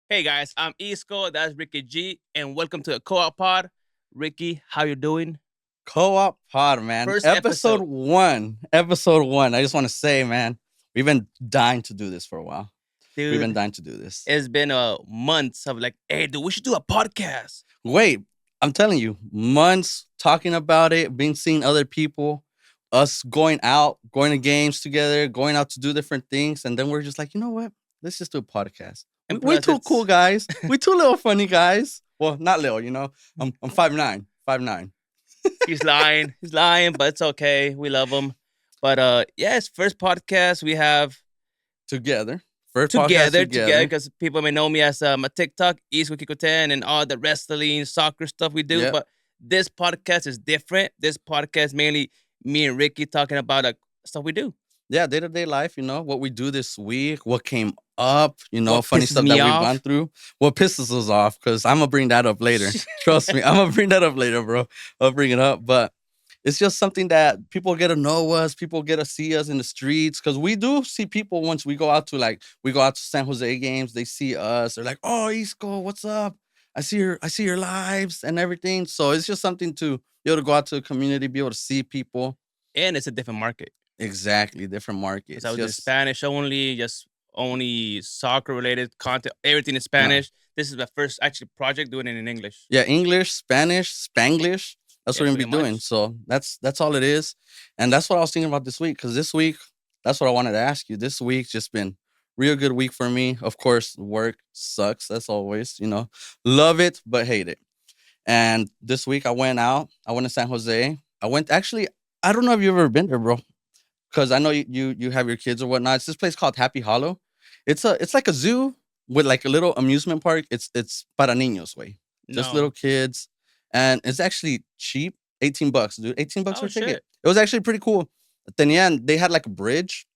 Hey guys, I'm Isco. That's Ricky G, and welcome to the Co-op Pod. Ricky, how you doing? Co-op pod, man. First Episode episode, one. Episode one. I just want to say, man, we've been dying to do this for a while. We've been dude. dying to do this. It's been months of like, hey, dude, we should do a podcast. Wait, I'm telling you, months talking about it, being seeing other people, us going out, going to games together, going out to do different things, and then we're just like, you know what? Let's just do a podcast. And We plus, two cool it's guys. We two little funny guys. Well, not little, I'm 5'9", 5'9". he's lying, but it's okay. We love him. But yeah, it's first podcast we have Together. First podcast together together. because people may know me as my TikTok, East Wiki 10, and all the wrestling, soccer stuff we do. Yep. But this podcast is different. This podcast mainly me and Ricky talking about stuff we do. Yeah, day-to-day life, what we do this week, what came up, What funny pisses stuff me that we've gone off. through, what pisses us off, because I'm gonna bring that up later. Trust me, I'm gonna bring that up later, bro. I'll bring it up. But it's just something that people get to know us, people get to see us in the streets. Cause we do see people once we go out to San Jose games, they see us, they're like, oh Isco, what's up? I see your lives and everything. So it's just something to be able to go out to the community, be able to see people. And it's a different market. Exactly, different Because I markets. was in Just Spanish only, just only soccer related content, everything in no. Spanish. This is my first actually project doing it in English. Yeah, English, Spanish, Spanglish. That's Yeah, what we're gonna pretty be doing. much. So that's all it is, and that's what I was thinking about this week. Because this week, that's what I wanted to ask you. This week's just been real good week for me. Of course, work sucks as always. Love it but hate it. And this week I went out. I went to San Jose. I went actually. I don't know if you've ever been there, bro. Because I know you have your kids or whatnot. It's this place called Happy Hollow. It's like a zoo with like a little amusement park. It's para niños way, just little No. kids, and it's actually cheap. $18, dude. $18 for Oh a ticket. shit. It was actually pretty cool. They had like a bridge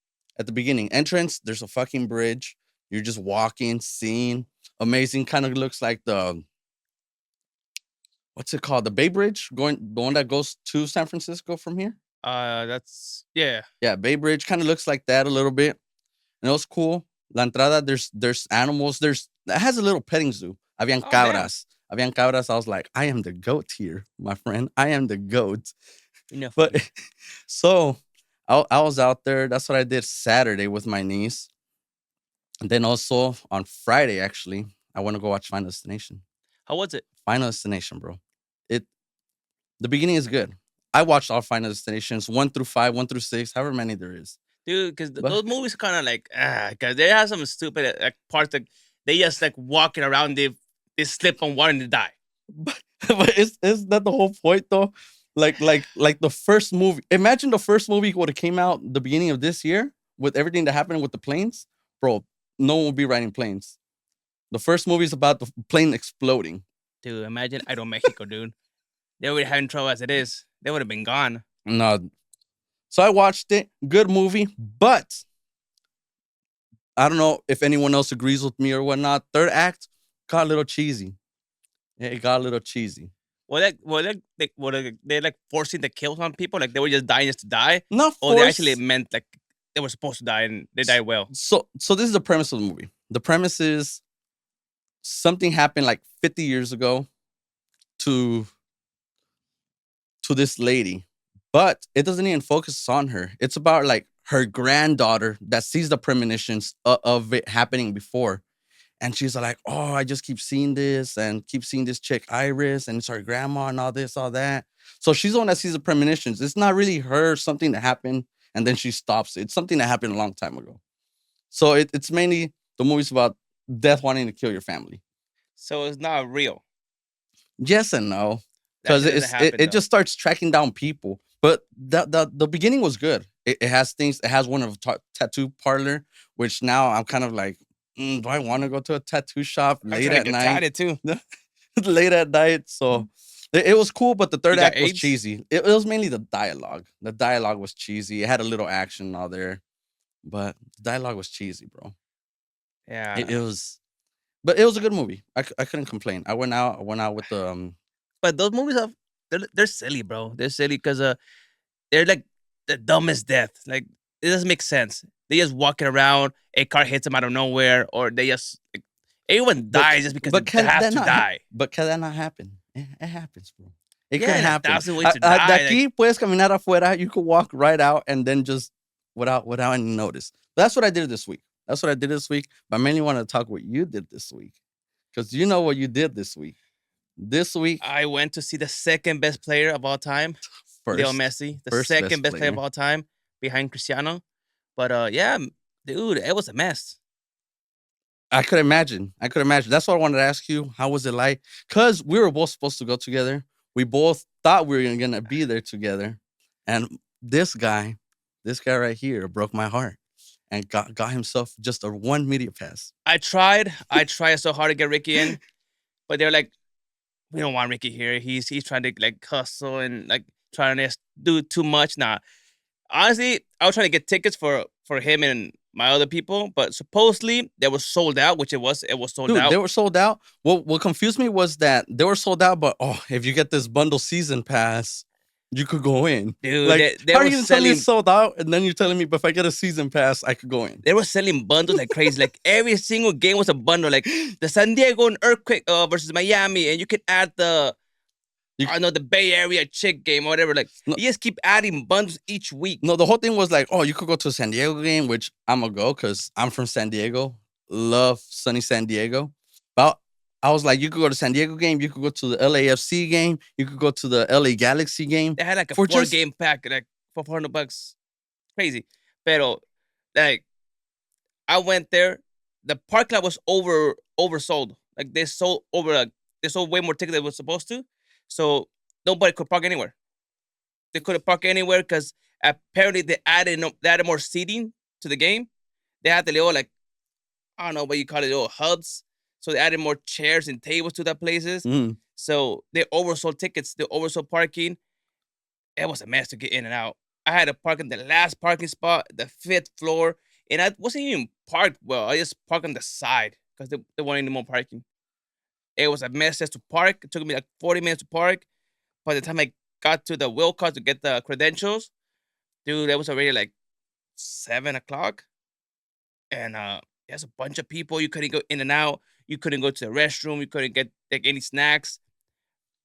at the beginning entrance. There's a fucking bridge. You're just walking, seeing. Amazing. Kind of looks like the what's it called? The Bay Bridge, going the one that goes to San Francisco from here. That's yeah. Yeah, Bay Bridge kind of looks like that a little bit. And it was cool. La entrada, there's animals. It has a little petting zoo. Habían Oh damn. cabras. Habían cabras. I was like, I am the goat here, my friend. I am the goat. You know But funny. so I was out there. That's what I did Saturday with my niece. And then also on Friday, actually, I want to go watch Final Destination. How was it? Final Destination, bro. It the beginning is good. I watched all Final Destinations 1 through 5, 1 through 6, however many there is. Dude, because But those movies kind of like because they have some stupid like parts that they just like walking around, they slip on water and they die. but is that the whole point though? Like the first movie. Imagine the first movie would have came out the beginning of this year with everything that happened with the planes, bro. No one would be riding planes. The first movie is about the plane exploding. Dude, imagine Mexico, dude. They would have having trouble as it is. They would have been gone. No, so I watched it. Good movie, but I don't know if anyone else agrees with me or whatnot. Third act got a little cheesy. Yeah, it got a little cheesy. Were they like forcing the kills on people? Like they were just dying just to die, Not or they actually forced. meant like they were supposed to die and they died well. So this is the premise of the movie. The premise is something happened like 50 years ago to this lady, but it doesn't even focus on her. It's about like her granddaughter that sees the premonitions of it happening before. And she's like, oh, I just keep seeing this and keep seeing this chick Iris, and it's her grandma and all this, all that. So she's the one that sees the premonitions. It's not really her, something that happened, and then she stops it. It's something that happened a long time ago. So it's mainly the movie's about death wanting to kill your family. So it's not real. Yes and no, That because shit doesn't happen it though. just starts tracking down people. But the beginning was good. It has things. It has one of tattoo parlor, which now I'm kind of like, do I want to go to a tattoo shop I'm late trying to at get night? tatted too. Late at night. So it was cool, but the You third got act was AIDS? cheesy. It was mainly the dialogue. The dialogue was cheesy. It had a little action out there, but the dialogue was cheesy, bro. It Yeah. was, but it was a good movie. I couldn't complain. I went out. I went out with the But those movies are they're silly, bro. They're silly because they're like the dumbest death. Like it doesn't make sense. They just walking around, a car hits them out of nowhere, or they just like, Everyone dies just because but they can have that to not die. but can that not happen? It happens, bro. It Yeah, could and happen. 1,000 ways to De die. Like, aquí puedes caminar afuera. You could walk right out and then just without any notice. That's what I did this week. That's what I did this week. But I mainly want to talk what you did this week, because you know what you did this week. This week, I went to see the second best player of all time, Leo first, Messi, the first second best player of player. all time behind Cristiano. But yeah, dude, it was a mess. I could imagine. That's what I wanted to ask you. How was it like? Because we were both supposed to go together. We both thought we were gonna be there together. And this guy right here broke my heart and got himself just a one media pass. I tried so hard to get Ricky in, but they're like, we don't want Ricky here. He's trying to like hustle and like trying to do too much. Nah, honestly, I was trying to get tickets for him and my other people, but supposedly they were sold out, which it was sold Dude, out. they were sold out. What confused me was that they were sold out, but if you get this bundle season pass, you could go in. Dude, Like, they how are were you gonna tell me selling it's sold out, and then you're telling me, but if I get a season pass, I could go in? they were selling bundles like crazy. Like every single game was a bundle. Like the San Diego and Earthquake versus Miami, and you could add the I know the Bay Area chick game or whatever. Like No. you just keep adding bundles each week. No, the whole thing was like, you could go to a San Diego game, which I'm gonna go because I'm from San Diego. Love sunny San Diego. But I was like, you could go to San Diego game, you could go to the LAFC game, you could go to the LA Galaxy game. They had like a For 4-game pack, like for $400. Crazy. Pero like I went there, the park lot was oversold. Like they sold way more tickets than they were supposed to. So nobody could park anywhere. They couldn't park anywhere because apparently they added more seating to the game. They had the little like I don't know what you call it, little hubs. So they added more chairs and tables to the places. Mm. So they oversold tickets. They oversold parking. It was a mess to get in and out. I had to park in the last parking spot, the 5th floor, and I wasn't even parked well. I just parked on the side because they wanted any more parking. It was a mess just to park. It took me like 40 minutes to park. By the time I got to the Wilcox to get the credentials, dude, it was already like 7 o'clock. And there's a bunch of people. You couldn't go in and out. You couldn't go to the restroom. You couldn't get like any snacks.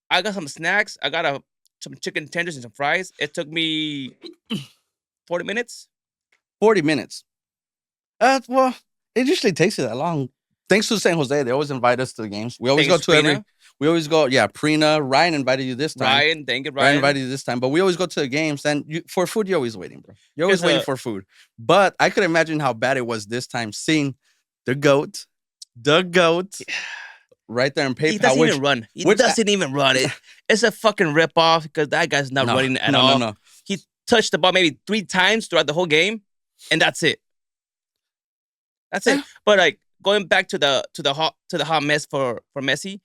I got some snacks. I got some chicken tenders and some fries. It took me 40 minutes. 40 minutes. Well, it usually takes you that long. Thanks to San Jose, they always invite us to the games. We always Thanks, go to Prina. We always go. Yeah, Prina, Ryan invited you this time. Ryan, thank you, Ryan Ryan. invited you this time, but we always go to the games. And for food, you're always waiting, bro. You're always Because, waiting for food. But I could imagine how bad it was this time seeing the goat, right there in PayPal. He doesn't even run. He doesn't even run. It's a fucking ripoff because that guy's not running at all. No. He touched the ball maybe 3 times throughout the whole game, and that's it. That's it. But like going back to the hot mess for Messi,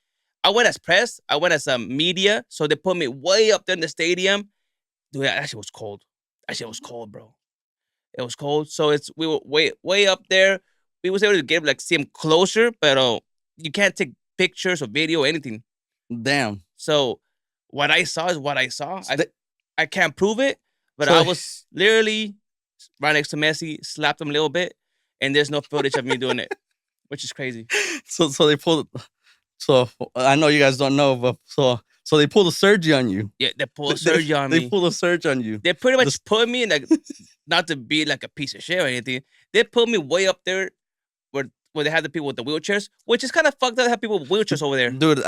I went as press. I went as media. So they put me way up there in the stadium. Dude, that shit was cold. That shit was cold, bro. It was cold. So we were way up there. We was able to get like see him closer, but you can't take pictures or video or anything. Damn. So what I saw is what I saw. I can't prove it, but I was literally right next to Messi, slapped him a little bit, and there's no footage of me doing it, which is crazy. So they pulled. So I know you guys don't know, but so they pulled a surge on you. Yeah, they pulled a surge on me. They pulled a surge on you. They pretty much put me in like, not to be like a piece of shit or anything. They put me way up there where they had the people with the wheelchairs, which is kind of fucked up to have people with wheelchairs over there. Dude,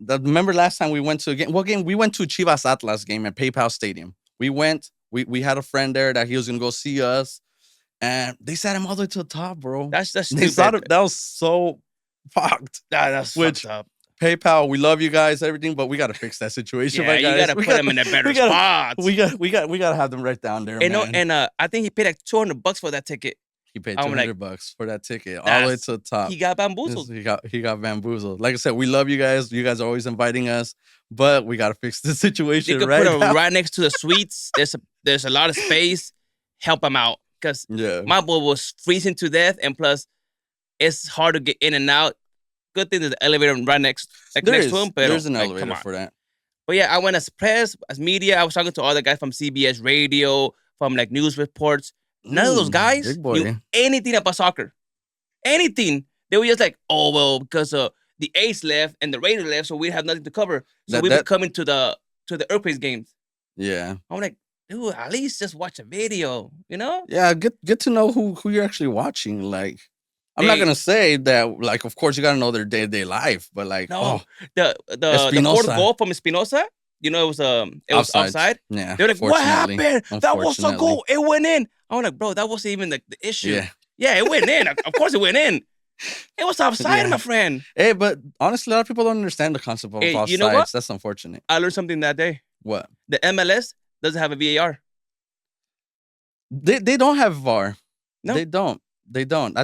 remember last time we went to a game? What game? We went to Chivas Atlas game at PayPal Stadium. We went. We had a friend there that he was gonna go see us, and they sat him all the way to the top, bro. That's stupid. That was so fucked. That's fucked up. PayPal, we love you guys, everything, but we gotta fix that situation. Yeah, you gotta put them in a better spot. We gotta have them right down there, man. And I think he paid like $200 for that ticket. He paid $200 for that ticket all the way to the top. He got bamboozled. He got bamboozled. Like I said, we love you guys. You guys are always inviting us, but we gotta fix the situation right now. They could put him right next to the suites. There's a lot of space. Help him out because my boy was freezing to death, and plus, it's hard to get in and out. Good thing there's an elevator right next to him. But there's an elevator for that. But yeah, I went as press, as media. I was talking to other guys from CBS Radio, from like news reports. None of those guys knew anything about soccer. Anything. They were just like, oh well, because the A's left and the Raiders left, so we have nothing to cover. So That we were that coming to the Earthquakes games. yeah. I'm like, dude, at least just watch a video, you know? Yeah, get to know who you're actually watching. Like, I'm not They gonna say that. Like, of course, you gotta know their day to day life, but like, no, oh, the fourth Espinosa goal from Espinosa, you know, it was offsides. offside. Yeah, They're like, what fortunately, happened? That was a unfortunately, goal. It went in. I'm like, bro, that wasn't even the issue. yeah, Yeah, it went in. Of course, it went in. It was offside, yeah. my friend. Hey, but honestly, a lot of people don't understand the concept of Hey, offsides. you know what? That's unfortunate. I learned something that day. What? The MLS doesn't have a VAR. They don't have VAR. No. They don't. They don't.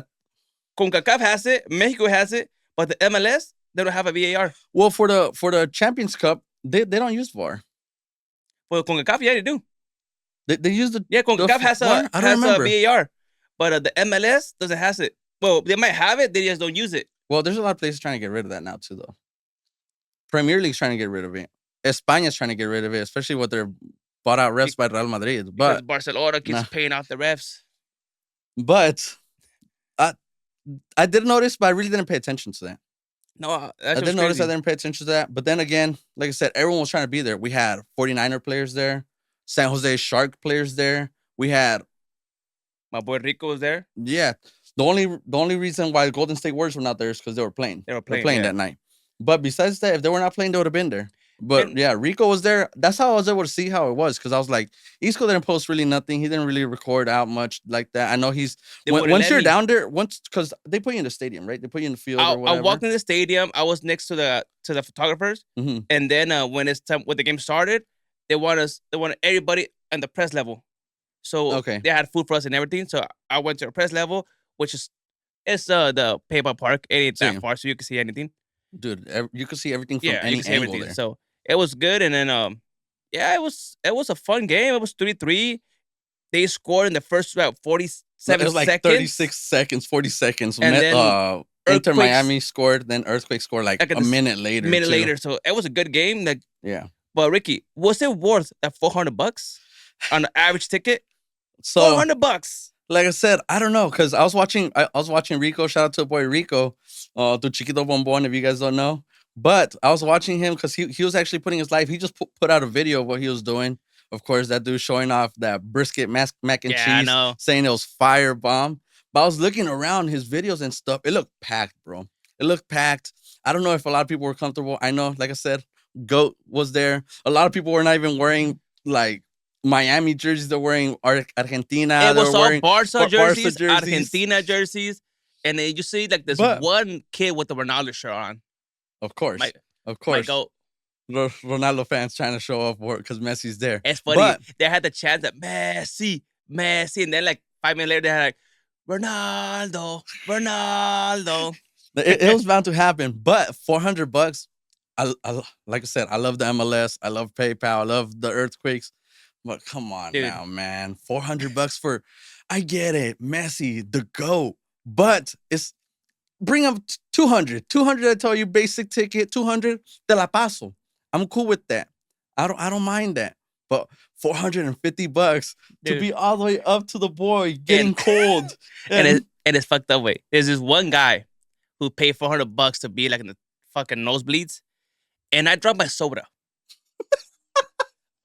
CONCACAF has it. Mexico has it. But the MLS, they don't have a VAR. Well, for the Champions Cup, they don't use VAR. Well, CONCACAF, yeah, they do. They use the CONCACAF has VAR? I don't remember. a VAR, but the MLS doesn't have it. Well, they might have it, they just don't use it. Well, there's a lot of places trying to get rid of that now too, though. Premier League's trying to get rid of it. España's trying to get rid of it, especially with their bought out refs by Real Madrid. Because But Barcelona keeps paying out the refs. But I did notice, but I really didn't pay attention to that. No, I did notice I didn't pay attention to that. But then again, like I said, everyone was trying to be there. We had 49er players there, San Jose Shark players there. We had my boy Rico was there. Yeah. The only reason why Golden State Warriors were not there is because they were playing. They were playing yeah. that night. But besides that, if they were not playing, they would have been there. But yeah, Rico was there. That's how I was able to see how it was, because I was like, Isco didn't post really nothing. He didn't really record out much like that. I know once you're down there, because they put you in the stadium, right? They put you in the field or whatever. I walked in the stadium. I was next to the photographers, and then when the game started, they wanted everybody on the press level. So they had food for us and everything. So I went to a press level, which is the PayPal Park. It ain't that far, so you can see anything. Dude, you could see everything from any angle there. So it was good, and then it was a fun game. It was 3-3. They scored in the first 47 it was like seconds. 36 seconds, 40 seconds. And then Inter Miami scored, then Earthquake scored like a minute later. So it was a good game. Yeah. But Ricky, was it worth that $400 on the average ticket? So $400. Like I said, I don't know, because I was watching Rico. Shout out to the boy Rico, to Chiquito Bombon, if you guys don't know. But I was watching him because he was actually putting his life. He just put out a video of what he was doing. Of course, that dude showing off that brisket mac and cheese, I know. saying it was fire bomb. But I was looking around his videos and stuff. It looked packed, bro. It looked packed. I don't know if a lot of people were comfortable. I know, like I said, GOAT was there. A lot of people were not even wearing like Miami jerseys. They're wearing Argentina. It was all Barca jerseys, jerseys, Argentina jerseys, and then you see like this one kid with the Ronaldo shirt on. Of course, Ronaldo fans trying to show off because Messi's there. It's funny. They had the chance that Messi, and then like 5 minutes later they had like Ronaldo. It was bound to happen, but $400. I like I said, I love the MLS. I love PayPal. I love the Earthquakes. But come on now, man. $400 for, I get it, Messi, the GOAT. But it's bring up 200. 200, I tell you, basic ticket, 200, te la paso. I'm cool with that. I don't mind that. But $450 to be all the way up to the boy getting cold. And it's fucked up way. There's this one guy who paid $400 to be like in the fucking nosebleeds. And I dropped my soda.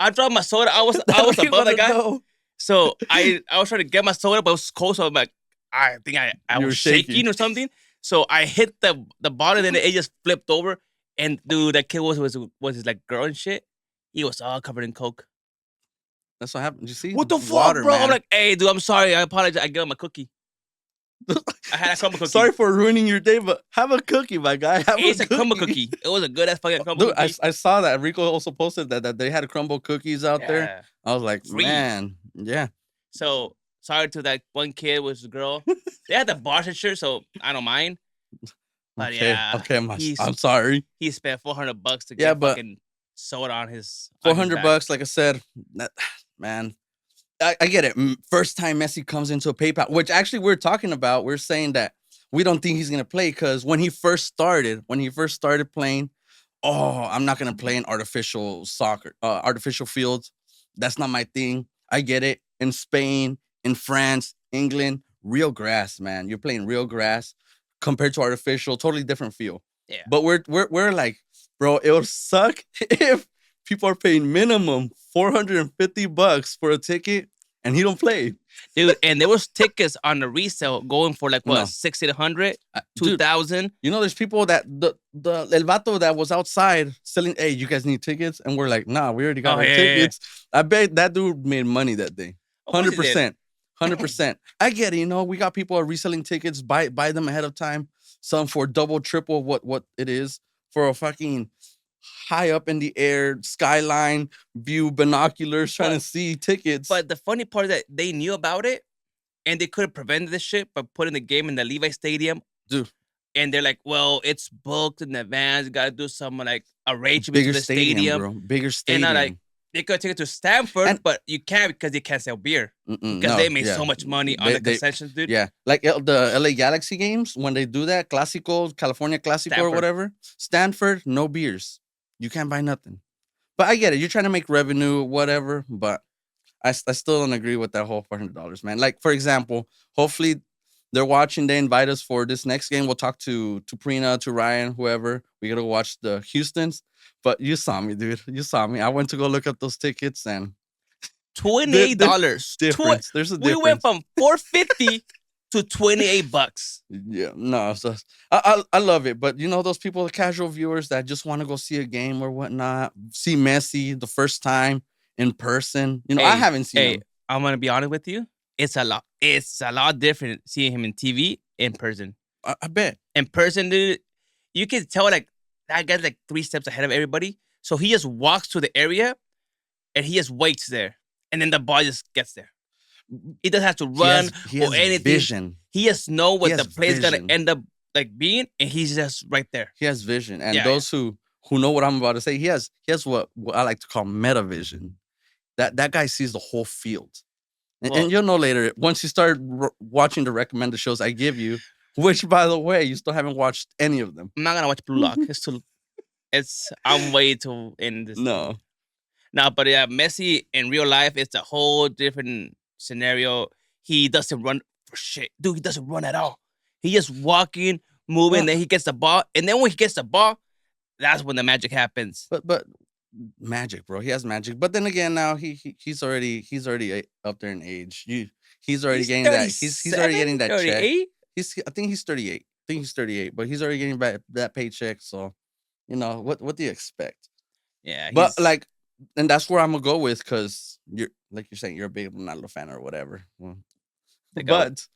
I dropped my soda. I was above the guy. Know. So I was trying to get my soda, but it was cold. So I'm like, I think I was shaking or something. So I hit the bottom and it just flipped over. And dude, that kid was his like girl and shit. He was all covered in coke. That's what happened. You see? What the fuck, bro? Man. I'm like, hey, dude, I'm sorry. I apologize. I gave him a cookie. I had a crumble cookie. Sorry for ruining your day, but have a cookie, my guy. It's a crumble cookie. It was a good ass fucking crumble cookie. I saw that. Rico also posted that they had crumble cookies out there. I was like, man, yeah. So sorry to that one kid with the girl. They had the Barca shirt, so I don't mind. But I'm sorry. He spent $400 to get fucking soda on his $400. Like I said, man. I get it. First time Messi comes into a PayPal, which actually we're talking about. We're saying that we don't think he's gonna play because when he first started playing, I'm not gonna play in artificial fields. That's not my thing. I get it. In Spain, in France, England, real grass, man. You're playing real grass. compared to artificial, totally different feel. Yeah. But we're like, bro, it would suck if people are paying minimum $450 for a ticket and he don't play. Dude, and there was tickets on the resale going for like what, No. 60 to 100, Dude, 2,000. you know, there's people that the El Vato that was outside selling, hey, you guys need tickets? And we're like, nah, we already got Oh, our yeah, yeah, yeah. tickets. I bet that dude made money that day. Of course he did. 100%. 100%. I get it, you know, we got people are reselling tickets, buy them ahead of time, some for double, triple what it is for a fucking high up in the air skyline view binoculars trying to see tickets. But the funny part is that they knew about it and they could have prevented this shit by putting the game in the Levi Stadium. Dude. And they're like, well, it's booked in advance. You got to do some like arrangement Bigger to the stadium, bro. Bigger stadium. And like, they could take it to Stanford, but you can't because they can't sell beer. Because they made so much money on the concessions, dude. Yeah. Like the LA Galaxy games, when they do that, Clásico, California Clásico or whatever, Stanford, no beers. You can't buy nothing. But I get it. You're trying to make revenue, whatever. But I still don't agree with that whole $400, man. Like, for example, hopefully they're watching. They invite us for this next game. We'll talk to Prina, to Ryan, whoever. We got to watch the Houstons. But you saw me, dude. You saw me. I went to go look up those tickets and $28. Difference. There's a difference. We went from $450 to $28. Yeah, no, so I love it, but you know those people, the casual viewers that just want to go see a game or whatnot, see Messi the first time in person. You know, I haven't seen him. I'm gonna be honest with you. It's a lot different seeing him in TV in person. I bet in person, dude, you can tell like that guy's like 3 steps ahead of everybody. So he just walks to the area and he just waits there, and then the ball just gets there. He doesn't have to run or anything. Vision. He just know what the play's gonna end up like being, and he's just right there. He has vision, and those who know what I'm about to say, he has what I like to call meta vision. That guy sees the whole field, and you'll know later once you start watching the recommended shows I give you. Which, by the way, you still haven't watched any of them. I'm not gonna watch Blue Lock. I'm way too in this. No, but yeah, Messi in real life, it's a whole different scenario. He doesn't run for shit, dude. He doesn't run at all. He just walking, moving. Then he gets the ball, and then when he gets the ball, that's when the magic happens. But magic, bro. He has magic. But then again, now he's already up there in age. He's already getting that. He's already getting that 38? Check. I think he's 38. But he's already getting that paycheck. So, you know what do you expect? Yeah, but like, and that's where I'm gonna go with, because you're saying you're a big Ronaldo fan or whatever. Well, but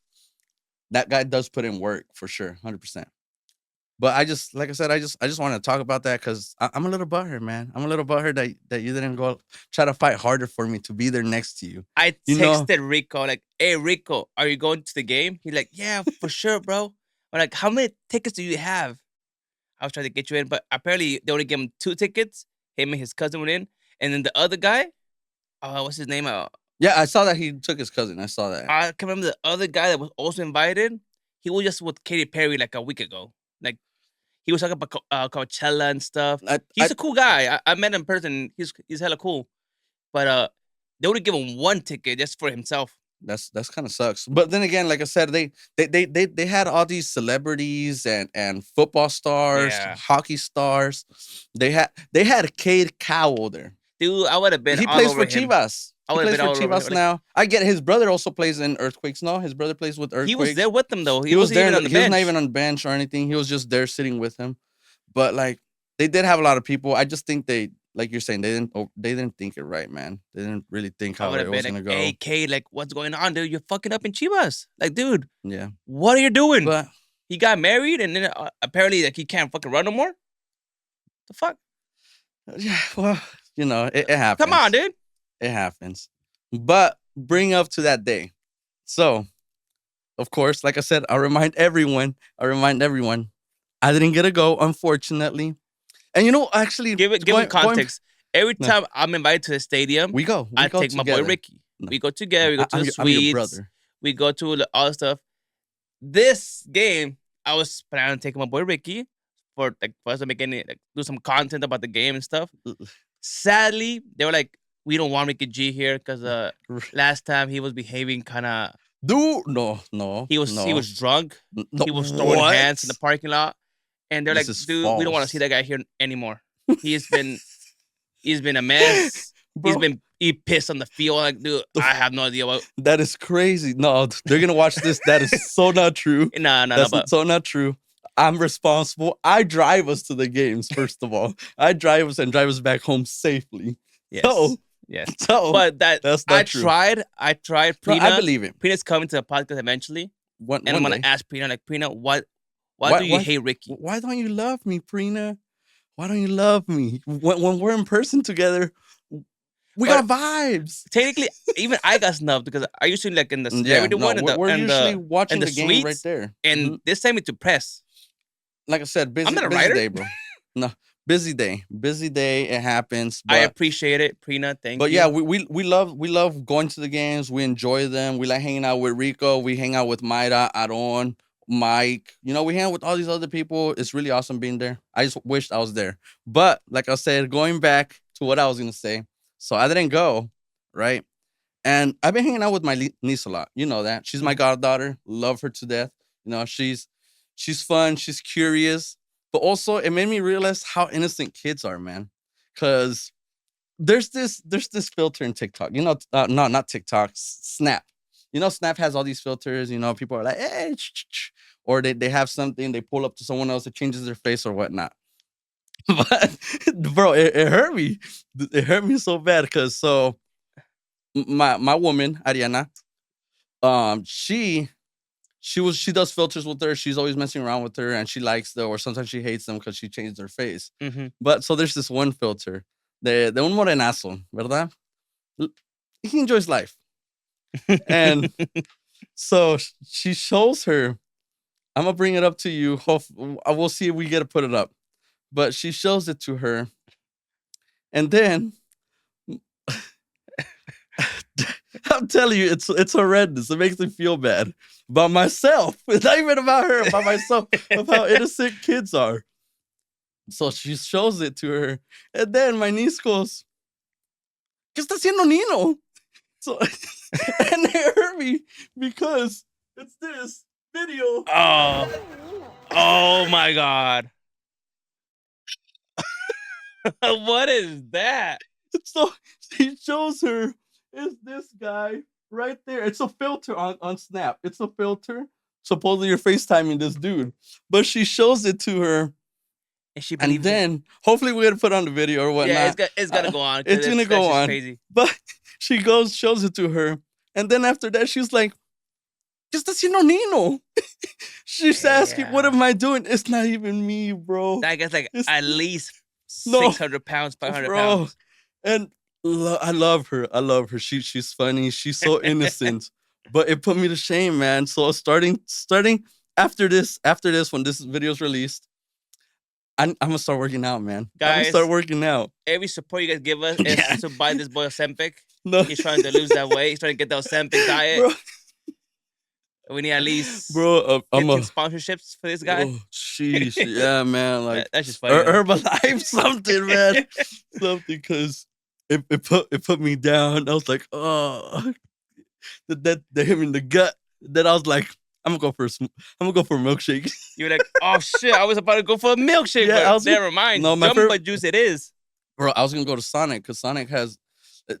that guy does put in work for sure, 100%. But I just, like I said, I just want to talk about that because I'm a little butthurt, man. I'm a little butthurt that you didn't go try to fight harder for me to be there next to you. I texted Rico like, "Hey Rico, are you going to the game?" He's like, "Yeah, for sure, bro." I'm like, "How many tickets do you have?" I was trying to get you in, but apparently they only gave him 2 tickets. Him and his cousin went in, and then the other guy, what's his name? Yeah, I saw that he took his cousin. I saw that. I can't remember the other guy that was also invited. He was just with Katy Perry like a week ago. Like, he was talking about Coachella and stuff. He's a cool guy. I met him in person. He's hella cool. But they would give him 1 ticket just for himself. That's kind of sucks. But then again, like I said, they had all these celebrities and football stars, hockey stars. They had Cade Cowell there. Dude, I would have been. He plays for Chivas. He plays for Chivas now. I get it. His brother also plays in Earthquakes. No, his brother plays with Earthquakes. He was there with them though. He was there. He was not even on the bench or anything. He was just there sitting with him. But like, they did have a lot of people. I just think they, like you're saying, they didn't think it right, man. They didn't really think how it was gonna go. Hey, Cade, like, what's going on, dude? You're fucking up in Chivas. Like, dude. Yeah. What are you doing? But he got married and then apparently like he can't fucking run no more. The fuck? Yeah. Well, you know, it happens. Come on, dude. It happens. But bring up to that day. So, of course, like I said, I remind everyone, I didn't get to go, unfortunately. And you know, actually, give him context. Every time I'm invited to the stadium, I take my boy Ricky. No. We go together. We go to the suites. We go to all the stuff. This game, I was planning on taking my boy Ricky for us to make do some content about the game and stuff. Sadly, they were like, "We don't want Ricky G here because last time he was behaving kind of Dude, no, no, He no, was drunk. no. He was throwing What? hands in the parking lot, and they're This like, is "Dude, we don't want to see false, that guy here anymore. He's been he's been a mess. bro. He pissed on the field. Like, dude, The I f- have no idea what. that is crazy. No, they're gonna watch this. That is so not true. No, no, no. That's But so not true. I'm responsible. I drive us to the games, first of all. I drive us and drive us back home safely. yes, So, yes. so But that that's I not true. tried. I tried. No, I Prina, believe it. Prina's coming to the podcast eventually, One and I'm one gonna day. ask Prina, like, Prina, why Why do you why hate Ricky? why don't you love me, Prina? Why don't you love me? When we're in person together, we But got vibes. technically, even I got snubbed because I used to like in the Yeah, celebrity no, one and we're usually the watching and the the game right suites, there. and Mhm. they sent me to press. Like I said, I'm busy not a busy writer. day, bro. No, busy day. Busy day. It happens. I But appreciate it, Prina. Thank but you. yeah, we love going to the games. We enjoy them. We like hanging out with Rico. We hang out with Mayra, Aaron, Mike. You know, we hang out with all these other people. It's really awesome being there. I just wished I was there. But like I said, going back to what I was gonna say, so I didn't go, right? And I've been hanging out with my niece a lot. You know that she's my Mhm. goddaughter. Love her to death. You know, she's fun. She's curious, but also it made me realize how innocent kids are, man. Cause there's this filter in TikTok. You know, no, not TikTok, Snap. You know, Snap has all these filters. You know, people are like, hey, or they have something, they pull up to someone else, it changes their face or whatnot. But bro, it hurt me. It hurt me so bad because my woman Ariana, she does filters with her. She's always messing around with her, and she likes them, or sometimes she hates them because she changed her face. Mhm. But so there's this one filter, de un morenazo, ¿verdad? L- He enjoys life, and so she shows her. I'm gonna bring it up to you. I will see if we get to put it up. But she shows it to her, and then I'm telling you, it's horrendous. It makes me feel bad about myself. It's not even about her, about myself, of how innocent kids are. So she shows it to her, and then my niece goes, "¿Qué está haciendo Nino?" So, and it hurt me because it's this video. Oh, oh my God! What is that? So she shows her, it's this guy right there. It's a filter on Snap. It's a filter. Supposedly you're FaceTiming this dude. But she shows it to her, And she and believes it. then hopefully we're gonna put it on the video or Yeah, whatnot. it's gonna go on. 'Cause It's gonna that's go just on. crazy. But she goes, shows it to her, and then after that, she's like, ¿Qué está haciendo Nino? She's asking, what Yeah. am I doing? It's not even me, bro. That guy's like It's at least no, 600 pounds, 500 bro. pounds. And I love her. I love her. She's funny. She's so innocent. But it put me to shame, man. So starting after this, when this video is released, I'm gonna start working out, man. I'm gonna start Guys, working out. every support you guys give us Yeah. is to buy this boy Ozempic. No, He's trying to lose that weight. He's trying to get the Ozempic diet. bro, We need at least bro. I'm 15 a. sponsorships for this guy. Oh, sheesh. Yeah, man. Like That's just funny. though. Herbalife, something, man. Something, because it put me down. I was like, oh, that hit me in the gut. Then I was like, I'm gonna go for a milkshake. You were like, oh shit, I was about to go for a milkshake, Yeah, I but was- never mind. no, my Jumbo favorite- juice it is. Bro, I was gonna go to Sonic because Sonic has.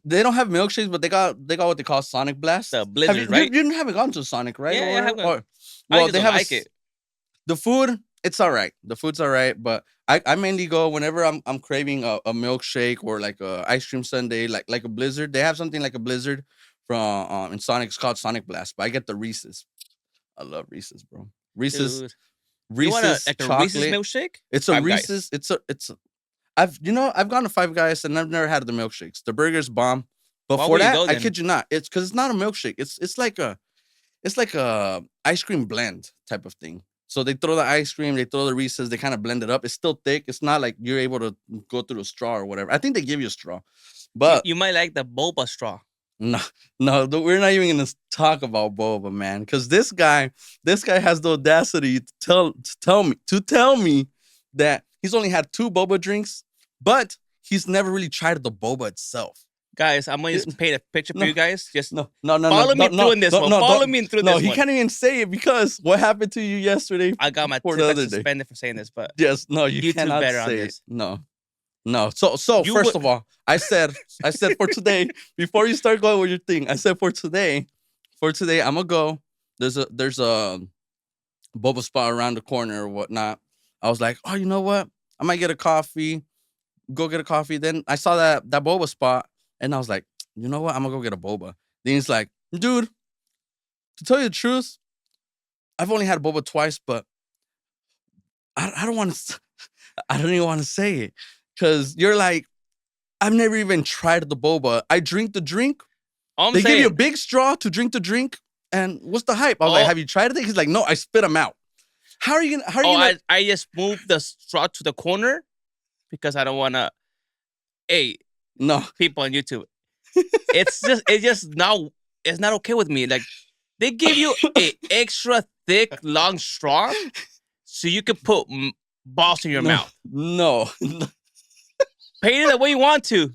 They don't have milkshakes, but they got what they call Sonic Blast. The Blizzard, you, right? You haven't gone to Sonic, right? Yeah, yeah, I have gone. Or- I well, just they don't have like it. The food, it's all right. The food's all right, but I mainly go whenever I'm craving a milkshake or like a ice cream sundae, like a Blizzard. They have something like a Blizzard from in Sonic. It's called Sonic Blast, but I get the Reese's. I love Reese's, bro. Reese's, Dude. You want Reese's a chocolate. Reese's milkshake? It's a Five Guys. Reese's. It's a. I've gone to Five Guys and I've never had the milkshakes. The burgers bomb. But Why for would you that, go I then? kid you not, it's because it's not a milkshake. It's like a ice cream blend type of thing. So they throw the ice cream, they throw the Reese's, they kind of blend it up. It's still thick. It's not like you're able to go through a straw or whatever. I think they give you a straw, but You might like the boba straw. no, we're not even gonna talk about boba, man. Because this guy has the audacity to tell me that he's only had 2 boba drinks, but he's never really tried the boba itself. Guys, I'm gonna It- just paint a picture for no, you guys. Just no, follow me through in this one. Follow me through No, this he one. can't even say it because what happened to you yesterday I got my for the TikTok other day. suspended for saying this, but Yes, no, you YouTube's cannot better on say this. it. No. No. So You first would- of all, I said for today, before you start going with your thing, I said for today, I'm gonna go. There's a boba spot around the corner or whatnot. I was like, oh, you know what? I might get a coffee. Go get a coffee. Then I saw that boba spot, and I was like, you know what? I'm gonna go get a boba. Then he's like, dude, to tell you the truth, I've only had boba twice, but I don't want to. I don't even want to say it because you're like, I've never even tried the boba. I drink the drink. all I'm They saying, give you a big straw to drink the drink. And what's the hype? I was like, Oh. have you tried it? He's like, no, I spit them out. How are you gonna? I just moved the straw to the corner because I don't wanna. Hey, No, people on YouTube, it's just not. It's not okay with me. Like they give you a extra thick, long straw, so you can put balls in your no, mouth. No, Paint it the way you want to.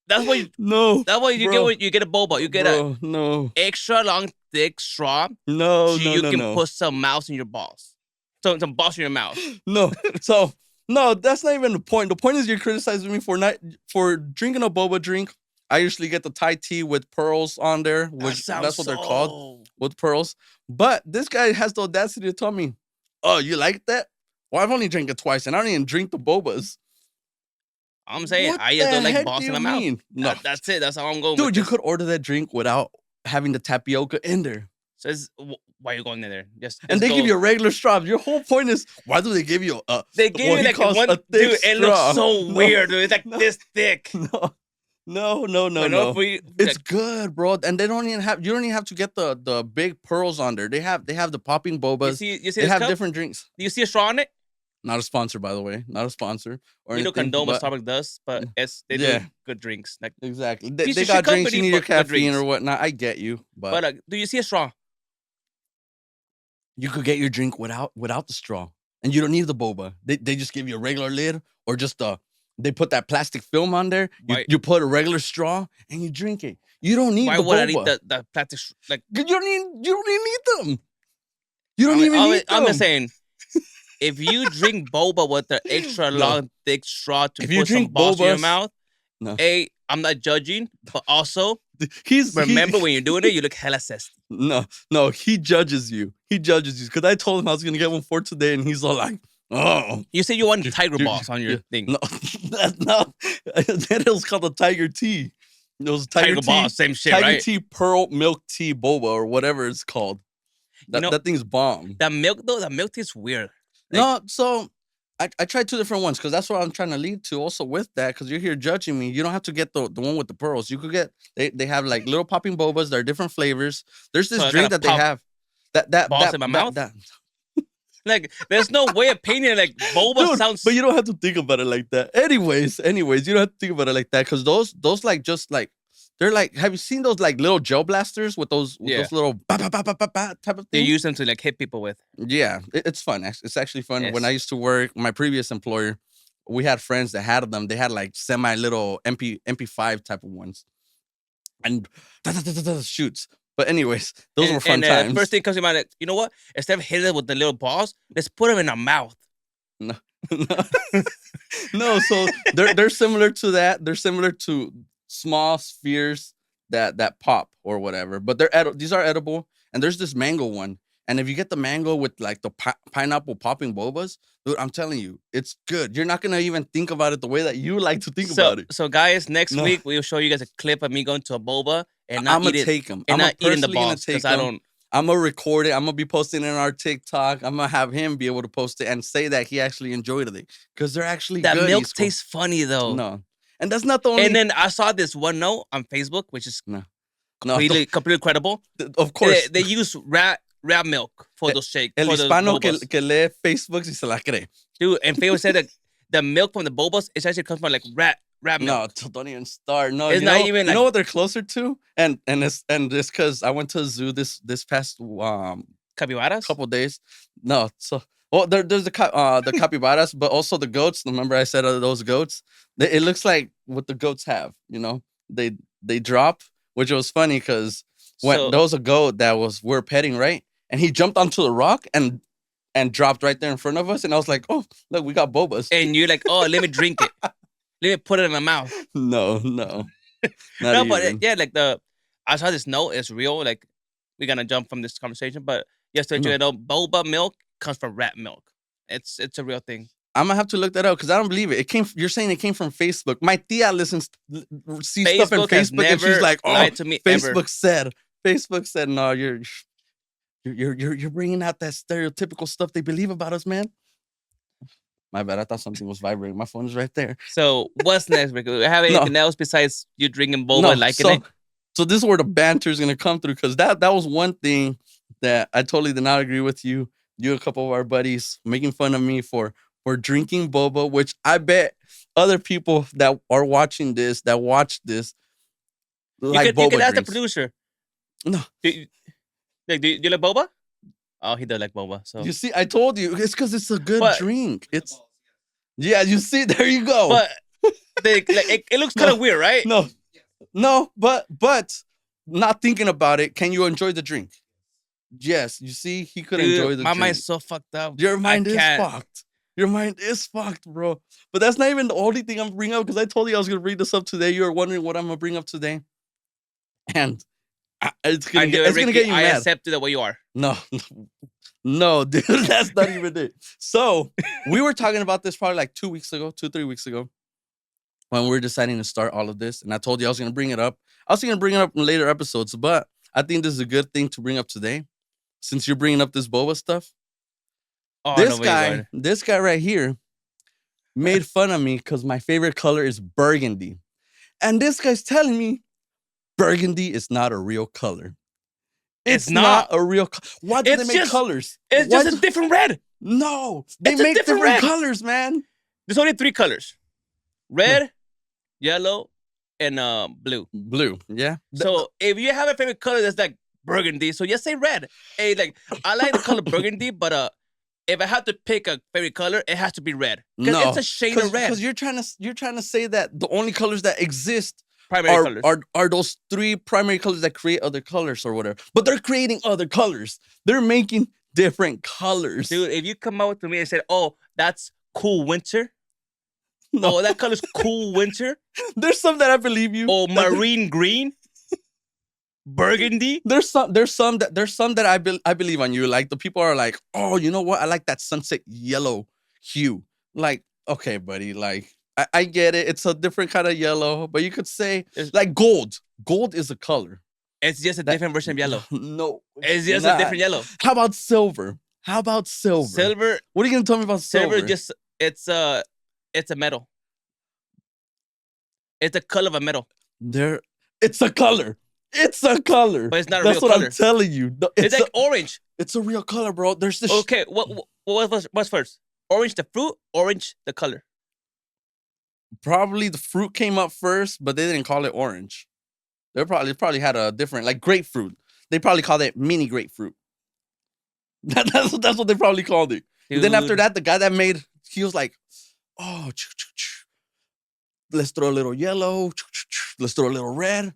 That's what you. no. That's what you Bro. get. When you get a boba. You get a Bro, no, extra long, thick straw, no, so no, you no, can no. put some mouse in your balls. Some balls in your mouth. No. So no, that's not even the point. The point is you're criticizing me for drinking a boba drink. I usually get the Thai tea with pearls on there, which that's what they're called, with pearls. But this guy has the audacity to tell me, "Oh, you like that? Well, I've only drank it twice, and I don't even drink the bobas." I'm saying What I just the don't like heck balls do in you my mouth. mean? No, That's it. That's how I'm going. dude, with you this. could order that drink without having the tapioca in there. So why are you going in there? And they go. give you a regular straw. Your whole point is, why do they give you a They give what you he like calls one. a thick Dude, it looks straw? so No, weird. Dude. It's like no. this thick. No. But No. if It's good, bro. And they don't even have. You don't even have to get the big pearls on there. They have the popping you bobas. see They this have cup? different drinks. Do you see a straw on it? Not a sponsor, by the way. Not a sponsor or We don't anything. condone what but- Starbucks does, but they Yeah. do good drinks. Like, Exactly. Piece They of got shit drinks. You company, need your but good caffeine or drinks. whatnot. I get you, but do you see a straw? you could get your drink without the straw, and you don't need the boba. They just give you a regular lid or just they put that plastic film on there. Why- You put a regular straw and you drink it. You don't need Why the would boba. I need the plastic? Like, You don't even need them. You don't I'm, even need them. I'm just saying, if you drink boba with the extra No. long, thick straw to If you put some drink balls in your bobas- mouth, No. I'm not judging, but also He's remember when you're doing it, you look hella sassy. No, he judges you. He judges you because I told him I was gonna get one for today, and he's all like, "Oh, You say you want tiger Dude, balls on your thing. no, that's not." That was called the Tiger Tea. It was Tiger Tea, balls, same shit, Tiger right? Tea Pearl Milk Tea Boba or whatever it's called. That, know- that thing's bomb. That milk though, that milk tastes weird. No, so I tried two different ones because that's what I'm trying to lead to. Also with that, because you're here judging me, you don't have to get the one with the pearls. You could get they have like little popping bobas. There are different flavors. There's this So I drink gotta that they pop have. That balls that, in my that- mouth? that- Like, there's no way of painting it like boba Dude, sounds. but you don't have to think about it like that. Anyways, you don't have to think about it like that because those like just like they're like. Have you seen those like little gel blasters with those Yeah. little ba, ba, ba, ba, ba, ba type of they thing? use them to like hit people with. Yeah, it's fun. It's actually fun. When Yes. I used to work, my previous employer, we had friends that had them. They had like semi little MP5 type of ones, and shoots. But anyways, those were fun times. First thing comes to mind, like, you know what? Instead of hitting it with the little balls, let's put them in our mouth. No, so they're similar to that. They're similar to small spheres that pop or whatever. But these are edible. And there's this mango one. And if you get the mango with like the pineapple popping bobas, dude, I'm telling you, it's good. You're not gonna even think about it the way that you like to think about it. So guys, next No. week we'll show you guys a clip of me going to a boba and I'm not gonna eating take them. and I'm not eating the personally gonna balls take because I them. don't. I'm gonna record it. I'm gonna be posting it on our TikTok. I'm gonna have him be able to post it and say that he actually enjoyed it because they're actually That good. milk Isco. tastes funny though. No, and that's not the only. And then I saw this one note on Facebook, which is No, completely credible. of course. They use rat milk for those shakes. El for those hispano bobas. que lee Facebook si se la cree. Dude, and Facebook said that the milk from the bobas is actually comes from like rat No, milk. don't even start. No, It's you not know, even you know like- what they're closer to, and it's because I went to a zoo this past Capybaras? couple days. No, so there's the capybaras, but also the goats. Remember I said those goats? It looks like what the goats have. You know, they drop, which was funny because when So there was a goat that we're petting, right, and he jumped onto the rock and dropped right there in front of us, and I was like, oh look, we got bobas. and you're like, oh, let me drink it. Let me put it in my mouth. No, not No, but even. yeah, like I saw this note. It's real. Like we're gonna jump from this conversation, but just to let No. you know, boba milk comes from rat milk. It's a real thing. I'm gonna have to look that up because I don't believe it. You're saying it came from Facebook. My tia sees stuff in Facebook has Facebook, and she's never like, "Oh, lied to me ever. Facebook said, no, you're bringing out that stereotypical stuff they believe about us, man." My bad. I thought something was vibrating. My phone is right there. So what's next, Rick? Do you have anything else besides you drinking boba and liking it? So this is where the banter is gonna come through because that was one thing that I totally did not agree with you. You, a couple of our buddies, making fun of me for drinking boba, which I bet other people that are watching this, that watch this, like boba you can ask the drinks. producer. No. Do you like boba? Oh, he does like boba. So You see, I told you it's because it's a good But- drink. It's yeah. You see, there you go. but it looks kind of weird, right? No, but not thinking about it, can you enjoy the drink? Yes, you see, he could Dude, enjoy the my drink. mind's so fucked up. Your mind is can't. fucked. Your mind is fucked, bro. But that's not even the only thing I'm bringing up because I told you I was gonna bring this up today. You were wondering what I'm gonna bring up today, and it's gonna get you I mad. accept it the way you are. No, dude, that's not even it. So we were talking about this probably like 2 weeks ago, 2-3 weeks ago, when we were deciding to start all of this. And I told you I was gonna bring it up. I was gonna bring it up in later episodes, but I think this is a good thing to bring up today, since you're bringing up this boba stuff. Oh, This guy right here made fun of me because my favorite color is burgundy. And this guy's telling me burgundy is not a real color. It's not a real color. Why do It's they make just- colors? It's Why just a different red. No, they It's a make different different red. colors, man. There's only 3 colors: red, yellow, and blue. Blue, yeah. So if you have a favorite color that's like burgundy, so just say red. Hey, like I like the color burgundy, but if I have to pick a favorite color, it has to be red. Because No, it's a shade of red. Because you're trying to say that the only colors that exist Primary colors. are those 3 primary colors that create other colors or whatever. But they're creating other colors. They're making different colors. Dude, if you come out to me and say, "Oh, that's cool winter," No. oh, that color's cool winter, There's some that I believe you. or marine green, burgundy. There's some that I believe on you. Like the people are like, "Oh, you know what? I like that sunset yellow hue." Like, okay, buddy, like I get it. It's a different kind of yellow, but you could say like gold. Gold is a color. It's just a different version of yellow. No, It's just not. a different yellow. How about silver? Silver, What are you gonna tell me about silver? silver, just it's a metal. It's a color of a metal. It's a color. It's a color. But it's not a That's real what color. I'm telling you. No, It's like orange. it's a real color, bro. There's this. Okay, what's first? Orange the fruit, orange the color. Probably the fruit came up first, but they didn't call it orange. They probably had a different, like grapefruit. They probably called it mini grapefruit. That's what they probably called it. And then after Dude, that, the guy that made, he was like, "Oh, let's throw a little yellow. Let's throw a little red.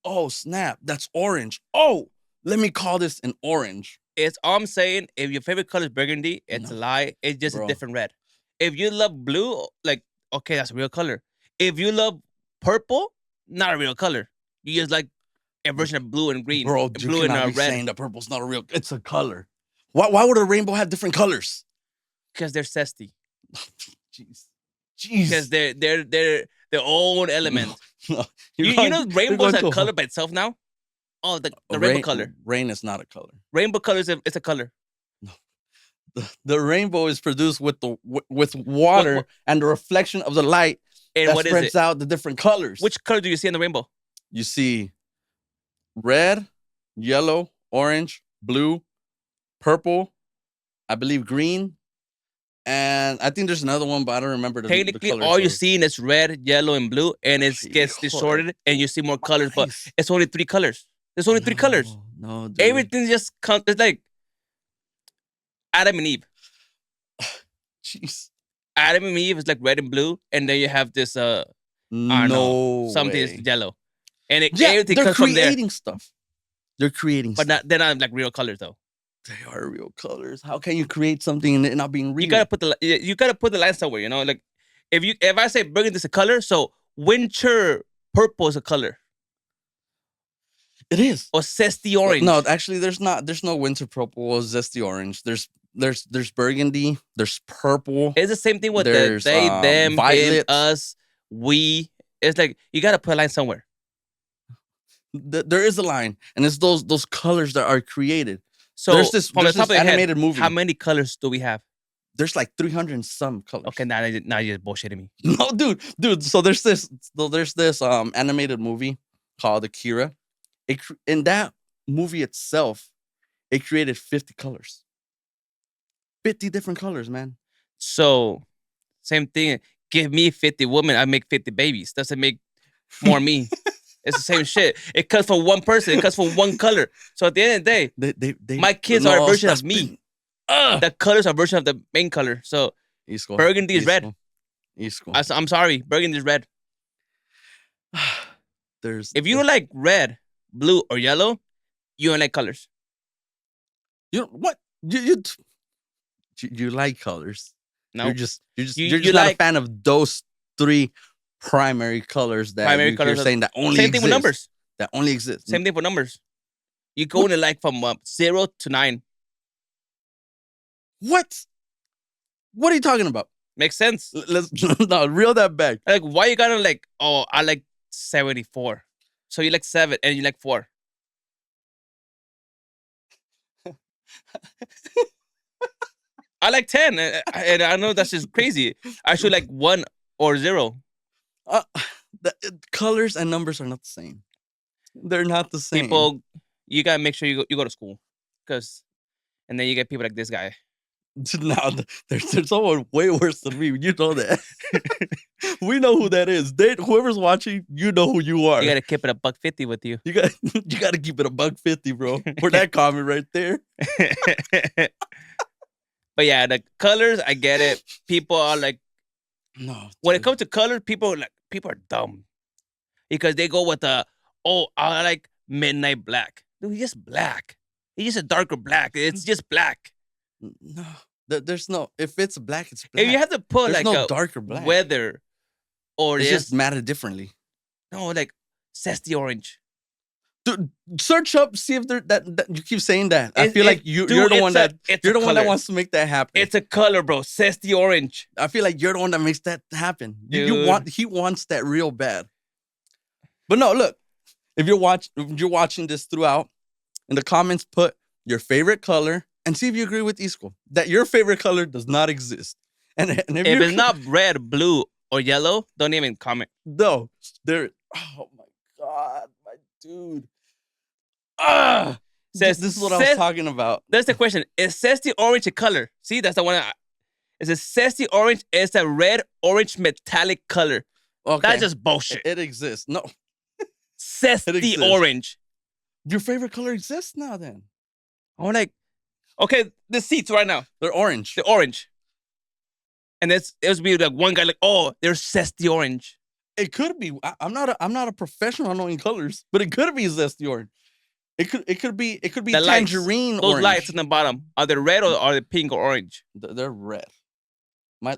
Oh, snap, that's orange. Oh, let me call this an orange." it's all I'm saying. If your favorite color is burgundy, it's a lie. It's just Bro. a different red. If you love blue, like okay, that's a real color. If you love purple, not a real color. You just like a version of blue and green, Bro, and you blue and cannot be red, saying that purple's not a real. It's a color. Why would a rainbow have different colors? because they're zesty. Jeez. Because they're their own element. No, You know, rainbow's going a to color by itself now. Oh, the rainbow color. Rain is not a color. Rainbow color it's a color. The rainbow is produced with water and the reflection of the light And that what is spreads it? out the different colors. Which color do you see in the rainbow? You see red, yellow, orange, blue, purple, I believe green, and I think there's another one, but I don't remember the Technically, colors all you're of- seeing is red, yellow, and blue, and it gets Hijo distorted, and you see more colors. But Christ. it's only 3 colors. There's only 3 colors. No, dude. Everything just comes. It's like Adam and Eve. Jeez. Adam and Eve is like red and blue, and then you have this No something way. is yellow. and Yeah, everything they're comes from there. creating stuff. They're creating But stuff. they're not like real colors though. They are real colors. How can you create something and it not being real? You gotta put the line somewhere. You know, like if I say burgundy is a color, so winter purple is a color. It is. Or zesty orange. No, actually, there's no winter purple or zesty orange. There's burgundy. There's purple. It's the same thing with There's, they, them, him, violet. us, we. It's like you gotta put a line somewhere. There is a line, and it's those colors that are created. So there's this animated head, movie. How many colors do we have? There's like 300 and some colors. Okay, now you're bullshitting me. No, dude. So there's this animated movie called Akira. In that movie itself, it created 50 colors. 50 different colors, man. So, same thing. Give me 50 women, I make 50 babies. Doesn't make more me. It's the same shit. It cuts from one person. It cuts from one color. So at the end of the day, my kids are a version of me. The colors are a version of the main color. So burgundy is red. I'm sorry, burgundy is red. If you like red, blue, or yellow, you don't like colors. What? You like colors? No, you're just not a fan of those three primary colors that you're saying that only same thing with numbers. That only exist. Same thing for numbers. You go into like from 0 to 9. What? What are you talking about? Makes sense. Let's no, reel that back. Like, why you gotta like? Oh, I like 74. So you like 7 and you like 4. I like 10, and I know that's just crazy. I should like 1 or 0. Colors and numbers are not the same. They're not the same. People, you gotta make sure you go to school, and then you get people like this guy. Now there's someone way worse than me. You know that. We know who that is. Whoever's watching, you know who you are. You gotta keep it $1.50 with you. You gotta keep it $1.50, bro. For that comment right there. But yeah, the colors, I get it. People are like, no. When it comes to colors, people are dumb because they go with I like midnight black. Dude, he's just black. He's just a darker black. It's just black. No, there's no. If it's black, it's black. If you have to put there's like no a darker black weather, or it's just matted differently. No, like zesty orange. Dude, search up, see if that you keep saying that. I feel like you're the one that wants to make that happen. It's a color, bro. Zesty orange. I feel like you're the one that makes that happen. He wants that real bad. But no, look, if you're watching this throughout, in the comments, put your favorite color and see if you agree with Isco that your favorite color does not exist. And if it's not red, blue, or yellow, don't even comment. No, oh my God, my dude. This is what I was talking about. That's the question. Is zesty orange a color? See, that's the one. Is it zesty orange? It's a red, orange, metallic color. Okay. That's just bullshit. It exists. No. Zesty orange. Your favorite color exists now then? I'm like, okay, the seats right now. They're orange. They're orange. And it was be like one guy like, oh, they're zesty orange. It could be. I'm not a professional on knowing colors, but it could be zesty orange. It could be the tangerine lights, orange. Those lights in the bottom, are they red or are they pink or orange? They're red.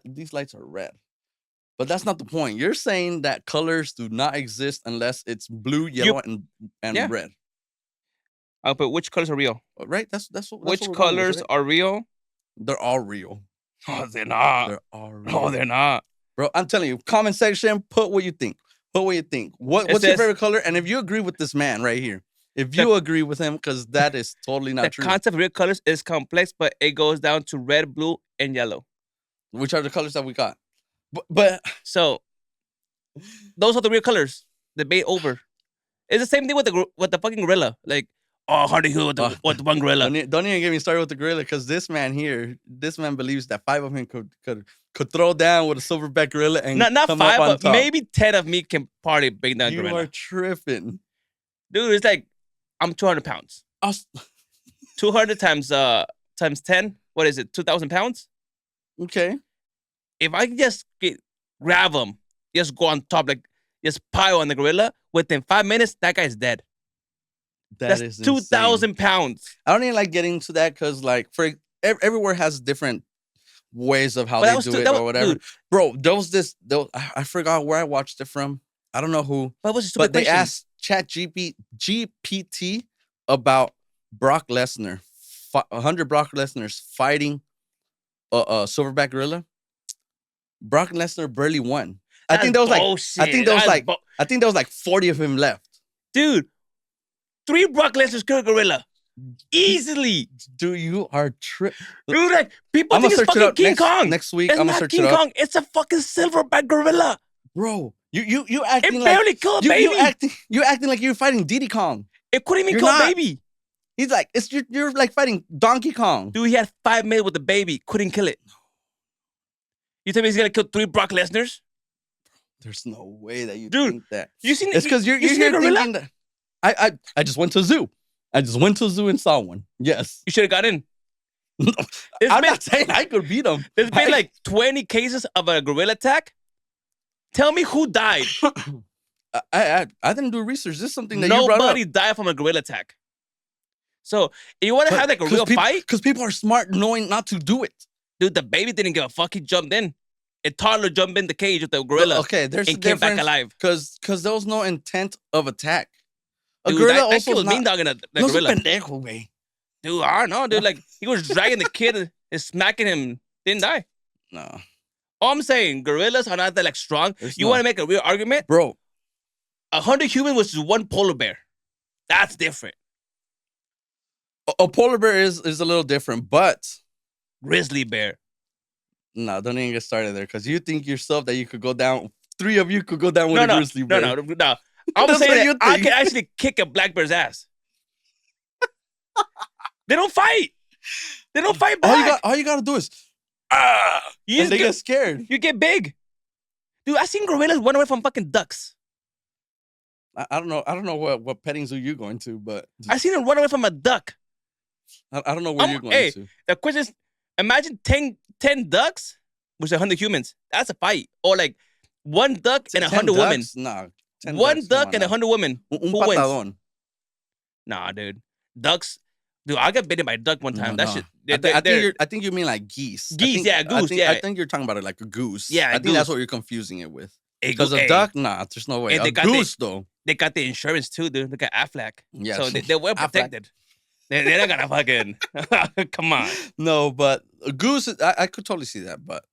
These lights are red. But that's not the point. You're saying that colors do not exist unless it's blue, yellow, and red. But which colors are real? Right? That's what. Which colors are real? They're all real. No, they're not. They're all real. No, they're not. Bro, I'm telling you, comment section, put what you think. What's your favorite color? And if you agree with this man right here, if you agree with him, because that is totally not true. The concept of real colors is complex, but it goes down to red, blue, and yellow. Which are the colors that we got? But so those are the real colors. Debate over. It's the same thing with the fucking gorilla. Like, Hardy Hill with the one gorilla. Don't even get me started with the gorilla, because this man believes that 5 of him could throw down with a silverback gorilla and not come 5, up on but top. maybe 10 of me can probably bring down gorilla. You are tripping, dude. It's like I'm 200 pounds. 200 times 10. What is it? 2,000 pounds. Okay. If I can just grab him, just go on top, like just pile on the gorilla, within 5 minutes, that guy's dead. That That's is 2,000 pounds. I don't even like getting into that because like everywhere has different ways of how But they that was do too, it that or was, whatever. dude. Bro, I forgot where I watched it from. I don't know who. But what's a stupid But they question? asked GPT about Brock Lesnar, 100 Brock Lesnar's fighting a silverback gorilla. Brock Lesnar barely won. I think there was like 40 of him left. Dude, 3 Brock Lesnar's kill a gorilla. Easily. Dude, you are Dude, like, people I'm think gonna it's search it fucking up King Kong. next week. It's I'm gonna not search King it up. Kong. It's a fucking silverback gorilla. Bro, you It acting like barely killed a baby. you acting like you're fighting Diddy Kong. It couldn't even You're kill a not. baby. He's like, you're like fighting Donkey Kong. Dude, he had 5 minutes with the baby. Couldn't kill it. You tell me he's gonna kill 3 Brock Lesnars? There's no way that you Dude, think that. You seen It's because you're seen a here gorilla? thinking that. I just went to a zoo. I just went to a zoo and saw one. Yes. You should have got in. I'm not saying I could beat him. There's been like 20 cases of a gorilla attack. Tell me who died. I didn't do research. This is something that you brought up. Nobody died from a gorilla attack. So if you want to have like a real fight, because people are smart knowing not to do it. dude, the baby didn't give a fuck. He jumped in. A toddler jumped in the cage with the gorilla Okay, there's a and came back difference alive. because there was no intent of attack. A Dude, gorilla that also kid was is not. mean dogging the No, es un gorilla. pendejo, güey. Dude, I don't know, dude. Like he was dragging the kid and smacking him. Didn't die. No, All I'm saying, gorillas are not that like strong. There's You no- want to make a real argument? bro. 100 humans versus 1 polar bear. That's different. A polar bear is a little different, but Grizzly bear. no, don't even get started there because you think yourself that you could go down. 3 of you could go down with No, a grizzly bear. no. I'm That's saying what you that I think. can actually kick a black bear's ass. They don't fight. They don't fight back. All you gotta do is You and just they get, get scared. you get big. Dude, I seen gorillas run away from fucking ducks. I don't know what petting zoo you're going to, but I seen them run away from a duck. I don't know where you're going hey, to. The question is, imagine 10 ducks with 100 humans. That's a fight. Or like 1 duck and 100 women. Nah, 10 1 ducks, duck come and on 100 women. now. Who Un wins? patadón. Nah, dude. Ducks. Dude, I got bitten by a duck one time. No, That no. shit. I think you mean like geese. Geese, goose, I think you're talking about it like a goose. Yeah, I think goose. that's what you're confusing it with. Hey, Because a hey, duck, nah, there's no way. Hey, they A got the- goose though. They got the insurance too, dude. Look at Aflac. Yeah. So they were Aflac. protected. They're not gonna fucking come on. No, but a goose, I could totally see that, but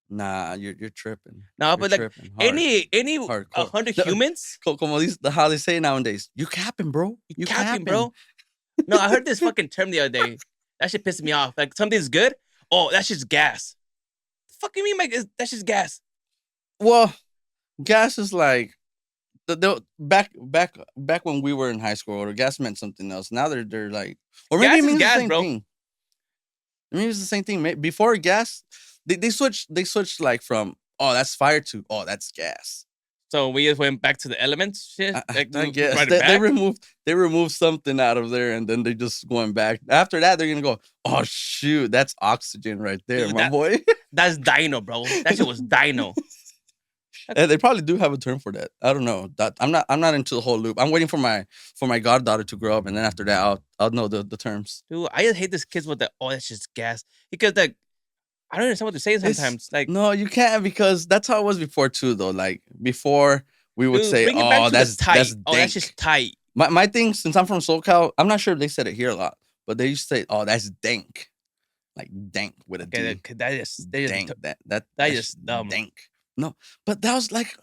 nah, you're tripping. No, You're but like tripping hard. any Hardcore. 100 No, humans, Como how they say nowadays, you capping, bro. You capping, bro. No, I heard this fucking term the other day. That shit pissed me off. Like something's good. Oh, that's just gas. The fuck you mean, Mike? That's just gas. Well, gas is like back when we were in high school, or gas meant something else. Now they're like, or maybe Gas it is means gas, the same bro. thing. Maybe it's the same thing. Before gas, they switched like from that's fire to that's gas. So we just went back to the elements shit. I we guess brought it they back? removed something out of there, and then they just going back. After that, they're gonna go, oh shoot, that's oxygen right there, Dude, my boy. That's dino, bro. That shit was dino. And they probably do have a term for that. I don't know. That I'm not into the whole loop. I'm waiting for my goddaughter to grow up, and then after that, I'll know the terms. Dude, I just hate this kids with the that's just gas. Because like I don't understand what they're saying It's- sometimes. Like No, you can't, because that's how it was before too, though. Like before, we would dude, say, bring it back "Oh, to the that's tight. that's Oh, dank." that's just tight. My thing, since I'm from SoCal, I'm not sure if they said it here a lot, but they used to say, "Oh, that's dank," like dank with a D. Okay, that just they Dank. just That's just dumb. dank. No, but that was like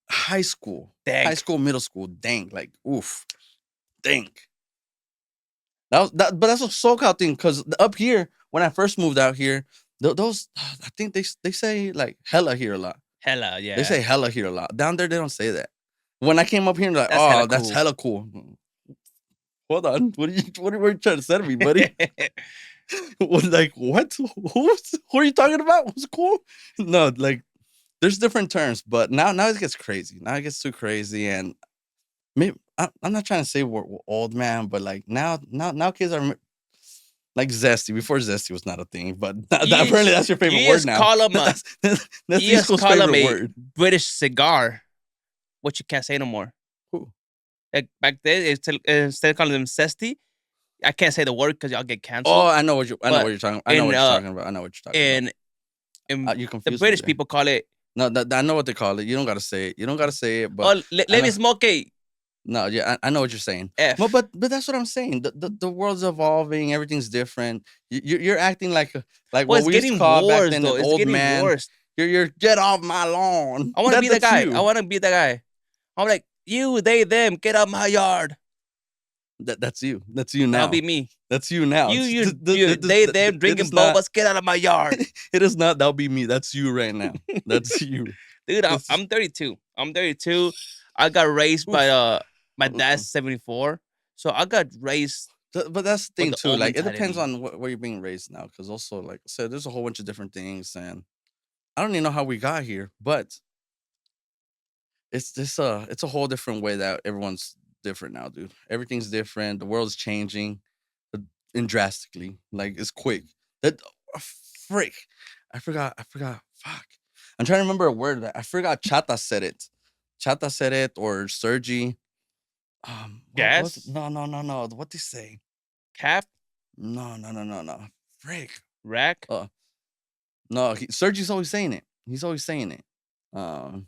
high school, Dank. high school, middle school, dank. Like oof, dank. But that's a SoCal thing, because up here when I first moved out here, those I think they say like hella here a lot. hella, yeah. They say hella here a lot. Down there they don't say that. When I came up here, they're like, That's oh, hella that's cool." hella cool. Hold on, what are you trying to say to me, buddy? Like what? Who are you talking about? What's cool? No, like there's different terms, but now it gets crazy. Now it gets too crazy, and maybe I'm not trying to say we're old, man, but like now kids are like zesty. Before zesty was not a thing, but apparently that's your favorite you word just now. call 'em a- that's the you East just Coast call 'em favorite a word. British cigar. What you can't say no more. Like back then, instead of calling them cesty, I can't say the word because y'all get Oh, canceled. I know what But you're talking. I know in what you're talking about. I know what you're talking about. in in You the confused me British there. people call it No, I know what they call it. You don't gotta say it. You don't gotta say it. But oh I know. Levi Smoke No, yeah, I know what you're saying. Well, F. but that's what I'm saying. The world's evolving. Everything's different. You're acting like Well, what it's we used to getting call back worse then though. an It's old getting man. worse. You're get off my lawn. I want to be the That's guy. I you. want to be the guy. I'm like you, they, them. Get out my yard. That's you. That's you That'll now. be me. That's you now. You, they, them. It Drinking is not. bobas. Get out of my yard, It is not. That'll be me. That's you right now. That's you. dude. That's I'm 32. I'm 32. I got raised by oof. my dad's 74, so I got raised But that's the with thing the too. old Like it depends mentality. on where you're being raised now. Because also, like I said, there's a whole bunch of different things, and I don't even know how we got here. But it's a whole different way that everyone's different now, dude. Everything's different. The world's changing, uh, and drastically. Like it's quick. That frick. I forgot. Fuck. I'm trying to remember a word that I forgot. Chata said it. Chata said it or Sergi. What? Gas, No. What they say? cap, No. Frick. rack, Uh, no. Sergi's always saying it. He's always saying it. Um,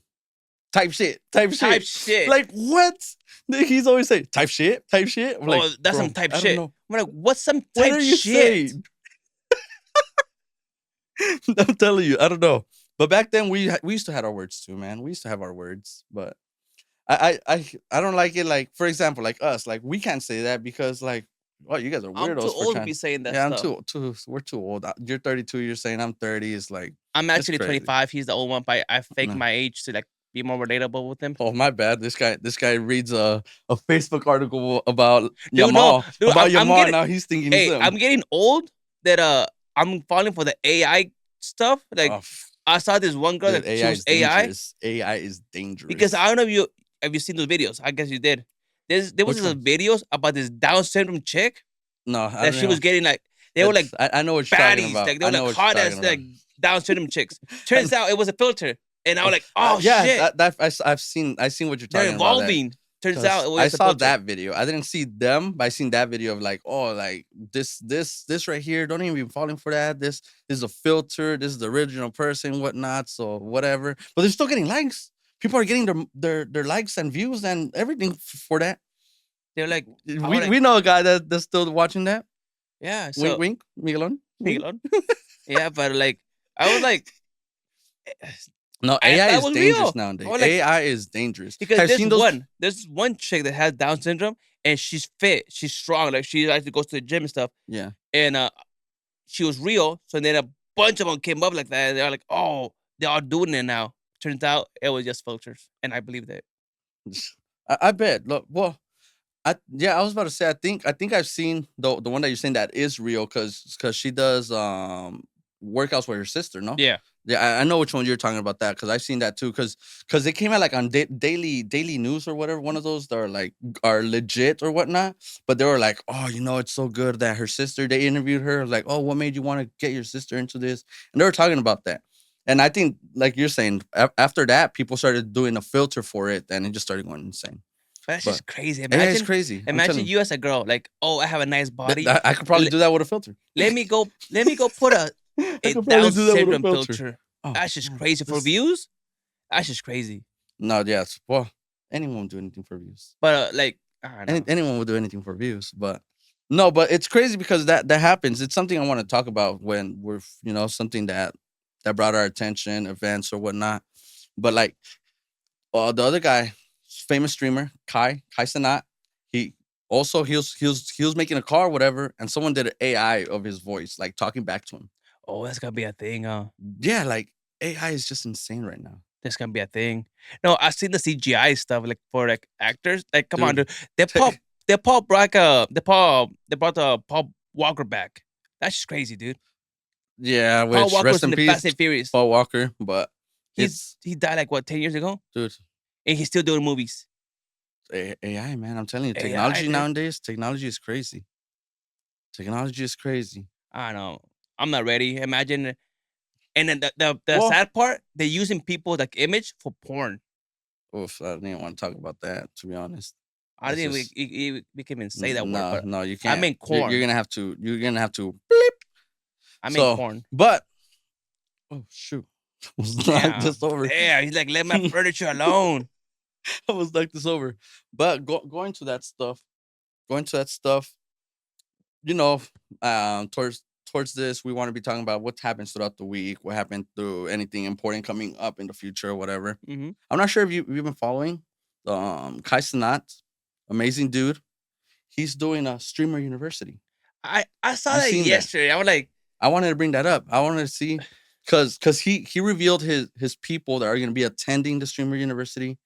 type shit. Type type shit. shit. Like what? He's always saying type shit. Type shit. I'm like, Oh, that's some bro, type I don't shit. know. I'm like, what's some What type are you shit? saying? I'm telling you, I don't know. But back then we used to have our words too, man. We used to have our words, but I don't like it. Like for example, like us, like we can't say that because like, oh, you guys are I'm too weirdos for old to trying. be saying that Yeah, I'm stuff. too. We're too old. You're 32. You're saying I'm 30. It's like I'm it's actually crazy. 25. He's the old one, but I fake No. my age to like be more relatable with him. Oh my bad. This guy reads a Facebook article about Dude, no, Yamal dude, about I'm Yamal. getting Now he's thinking he's hey, him. I'm getting old that I'm falling for the AI stuff. Like Oh, I saw this one girl dude, that she AI was is AI dangerous. AI is because dangerous. I don't know if you have you seen those videos. I guess you did. There was Which this ones? videos about this Down syndrome chick No, I that don't she was know. getting like they were like I know what you're talking baddies, about. like they I were like know what you're hot talking as about. like Down syndrome chicks. I Turns out it was a filter, and I was like, Oh, oh yeah, shit, I've seen what you're they're talking about. That evolving. Turns out because it I was a saw filter. that video. I didn't see them, but I seen that video of like, oh, like this right here. Don't even be falling for that. This is a filter. This is the original person, whatnot. So whatever. But they're still getting likes. People are getting their likes and views and everything for that. They're like, I was like, We know a guy that's still watching that. yeah. Wink, So wink, Miguelon. Wink. Miguelon, yeah, but like I was like, No, I AI thought it is was dangerous real. I nowadays. was like, AI is dangerous. because Have you seen those? there's one chick that has Down syndrome and she's fit, she's strong, like she actually goes to the gym and stuff. Yeah. And she was real. So then a bunch of them came up like that. And they're like, oh, they're all doing it now. Turns out it was just filters, and I believed it. I bet. Look, well, I was about to say I think I've seen the one that you're saying that is real because she does workouts with her sister, no? Yeah, Yeah, I know which one you're talking about that because I've seen that too because they came out like on daily news or whatever, one of those that are like are legit or whatnot, but they were like, oh, it's so good that her sister, they interviewed her like, oh, what made you want to get your sister into this, and they were talking about that. And I think, like you're saying, after that, people started doing a filter for it, and it just started going insane. but that's But just crazy. AI is crazy. I'm Imagine telling you. you as a girl, like, oh, I have a nice body. I could probably Le- do that with a filter. let me go put I a could probably Down do that with a syndrome filter. filter. Oh, That's just man, crazy for this views. That's just crazy. no, yes. Well, anyone will do anything for views. But like, I don't know. Anyone will do anything for views, but no, but it's crazy because that happens. It's something I want to talk about when we're something that brought our attention, events or whatnot. But like, the other guy, famous streamer Kai Sanat, he also he was making a car, or whatever, and someone did an AI of his voice, like talking back to him. Oh, that's gonna be a thing. Yeah, like AI is just insane right now, That's gonna be a thing. No, I've seen the CGI stuff like for like actors. Like, come on, dude. dude. They Paul brought they brought Paul Walker back. That's just crazy, dude. Yeah, Paul which Walker rest was in in the Fast peace, and Furious. Paul Walker. But it's He died like what 10 years ago, dude, and he's still doing movies. AI, man. I'm telling you, AI, technology dude. nowadays, technology is crazy. Technology is crazy. I don't know. I'm not ready. Imagine, and then the Well, sad part, they're using people like image for porn. oof, I didn't want to talk about that, to be honest. I That's didn't just we can even say that word, but no, you I can't. mean corn. You're gonna have to. You're gonna have to. I mean So, corn. but oh shoot, I was knocked Damn. this over. Damn. He's like, let my furniture alone. I was knocked this over. But going to that stuff, going to that stuff, you know, towards this, we want to be talking about what happens throughout the week, what happened through anything important coming up in the future, or whatever. Hmm. I'm not sure if you've been following Kai Cenat, amazing dude. He's doing a streamer university. I saw You that seen that? yesterday. I was like, I wanted to bring that up. I wanted to see because he revealed his people that are going to be attending the streamer university.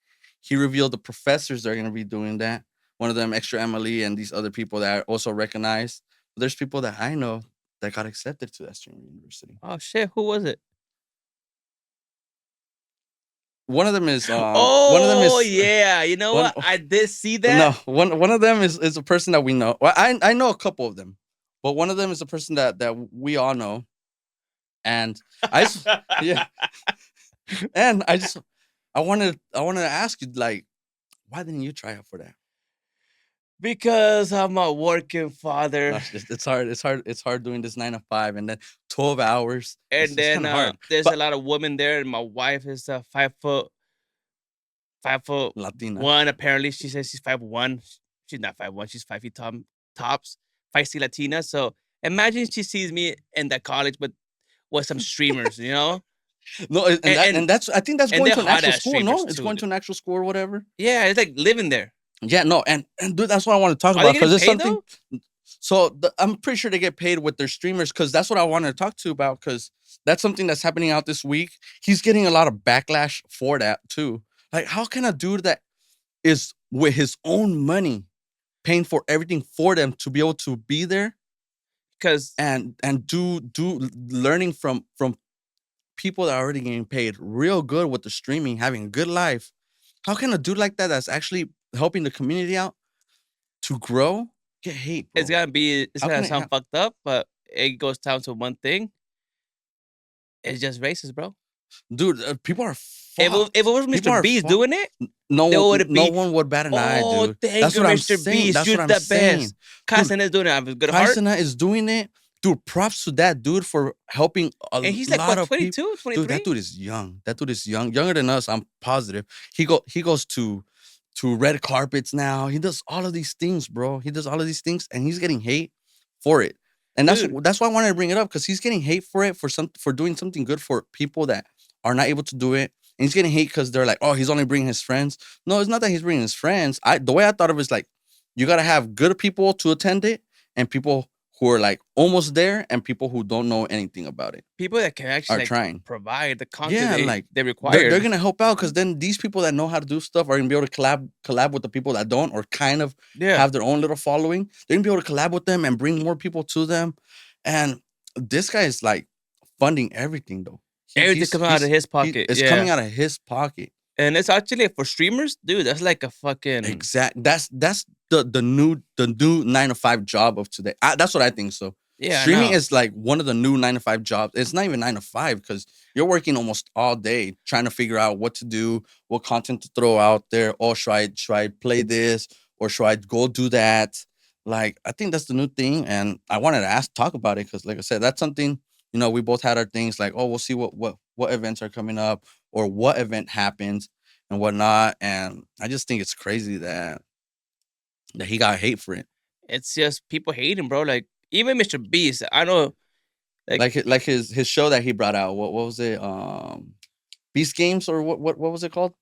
He revealed the professors that are going to be doing that. One of them, extra Emily, and these other people that are also recognized. But there's people that I know that got accepted to that streamer university. oh shit, who was it? One of them is one of them Oh is yeah. You know one what? I did see no that. one of them is a person that we know. Well, I know a couple of them, but one of them is a person that we all know. And yeah, and I wanted to ask you, like, why didn't you try out for that? Because I'm a working father. It's hard doing this 9 to 5 and then 12 hours. And It's then kind of hard. there's a But lot of women there, and my wife is 5 foot, 5 foot Latina, one. Apparently, she says she's 5'1". She's not 5'1". She's 5 feet tops. Feisty Latina. So imagine she sees me in that college, but with some streamers, you know, no, and that's I think that's and going they're to an hot actual ass school. No, streamers it's too, going dude. to an actual school or whatever. Yeah, it's like living there. Yeah, no, and dude, that's what I want to talk Are they about because getting it's paid something. though? So I'm pretty sure they get paid with their streamers because that's what I wanted to talk to you about because that's something that's happening out this week. He's getting a lot of backlash for that too. Like, how can a dude that is with his own money paying for everything for them to be able to be there Because and do learning from people that are already getting paid real good with the streaming, having a good life? How can a dude like that that's actually helping the community out to grow get hate, bro? it's How gonna can it sound fucked up, but it goes down to one thing. It's just racist, bro. dude? People are If it fucked. was People Mr. are Beast fucked. doing it, No, there would no be, one would bat an eye, oh, dude. thank That's you, what I'm Mr. saying. Beast. That's You're what I'm the saying. best. Dude, Carson is doing it. I have a good Kai heart. Cenat is doing it. Dude, props to that dude for helping a And he's like, lot what, of people. 22, Dude, 23? that dude is young. That dude is young, younger than us. I'm positive. He goes to red carpets now. He does all of these things, bro. He does all of these things, and he's getting hate for it. And Dude. that's why I wanted to bring it up because he's getting hate for it for doing something good for people that are not able to do it. And he's getting hate because they're like, oh, he's only bringing his friends. No, it's not that he's bringing his friends. The way I thought of it is like, you gotta have good people to attend it and people who are like almost there and people who don't know anything about it People that can are actually like trying. provide the content Yeah, they like require. they're gonna help out because then these people that know how to do stuff are gonna be able to collab with the people that don't or kind of Yeah. have their own little following. They're gonna be able to collab with them and bring more people to them. And this guy is like funding everything though. Everything coming out of his pocket. It's coming out of his pocket. And it's actually for streamers, dude. That's like a fucking Exact. That's the new 9 to 5 job of today. That's what I think. So yeah. streaming No. is like one of the new 9 to 5 jobs. It's not even 9 to 5 because you're working almost all day trying to figure out what to do, what content to throw out there. Oh, should I play this or should I go do that? Like, I think that's the new thing, and I wanted to talk about it because, like I said, that's something. We both had our things like, oh, we'll see what events are coming up or what event happens and whatnot. And I just think it's crazy that he got hate for it. It's just people hating, bro. Like even Mr. Beast, I know. Like his show that he brought out. What was it? Beast Games or what was it called?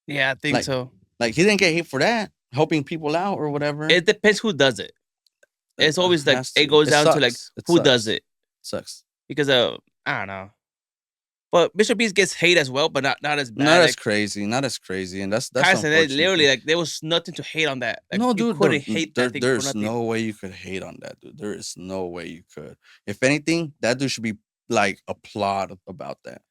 Yeah, I think Like, so. Like he didn't get hate for that, helping people out or whatever. It depends who does it. It's always like has it to. goes It down to sucks. like It who sucks. does it Sucks. because I don't know. But Mr. Beast gets hate as well, but not as bad. Not like, as crazy. Not as crazy. And that's Carson, unfortunate. literally like there was nothing to hate on that. Like, No, you dude, couldn't hate that thing for there's nothing. no way you could hate on that, dude. There is no way you could. If anything, that dude should be like applaud about that.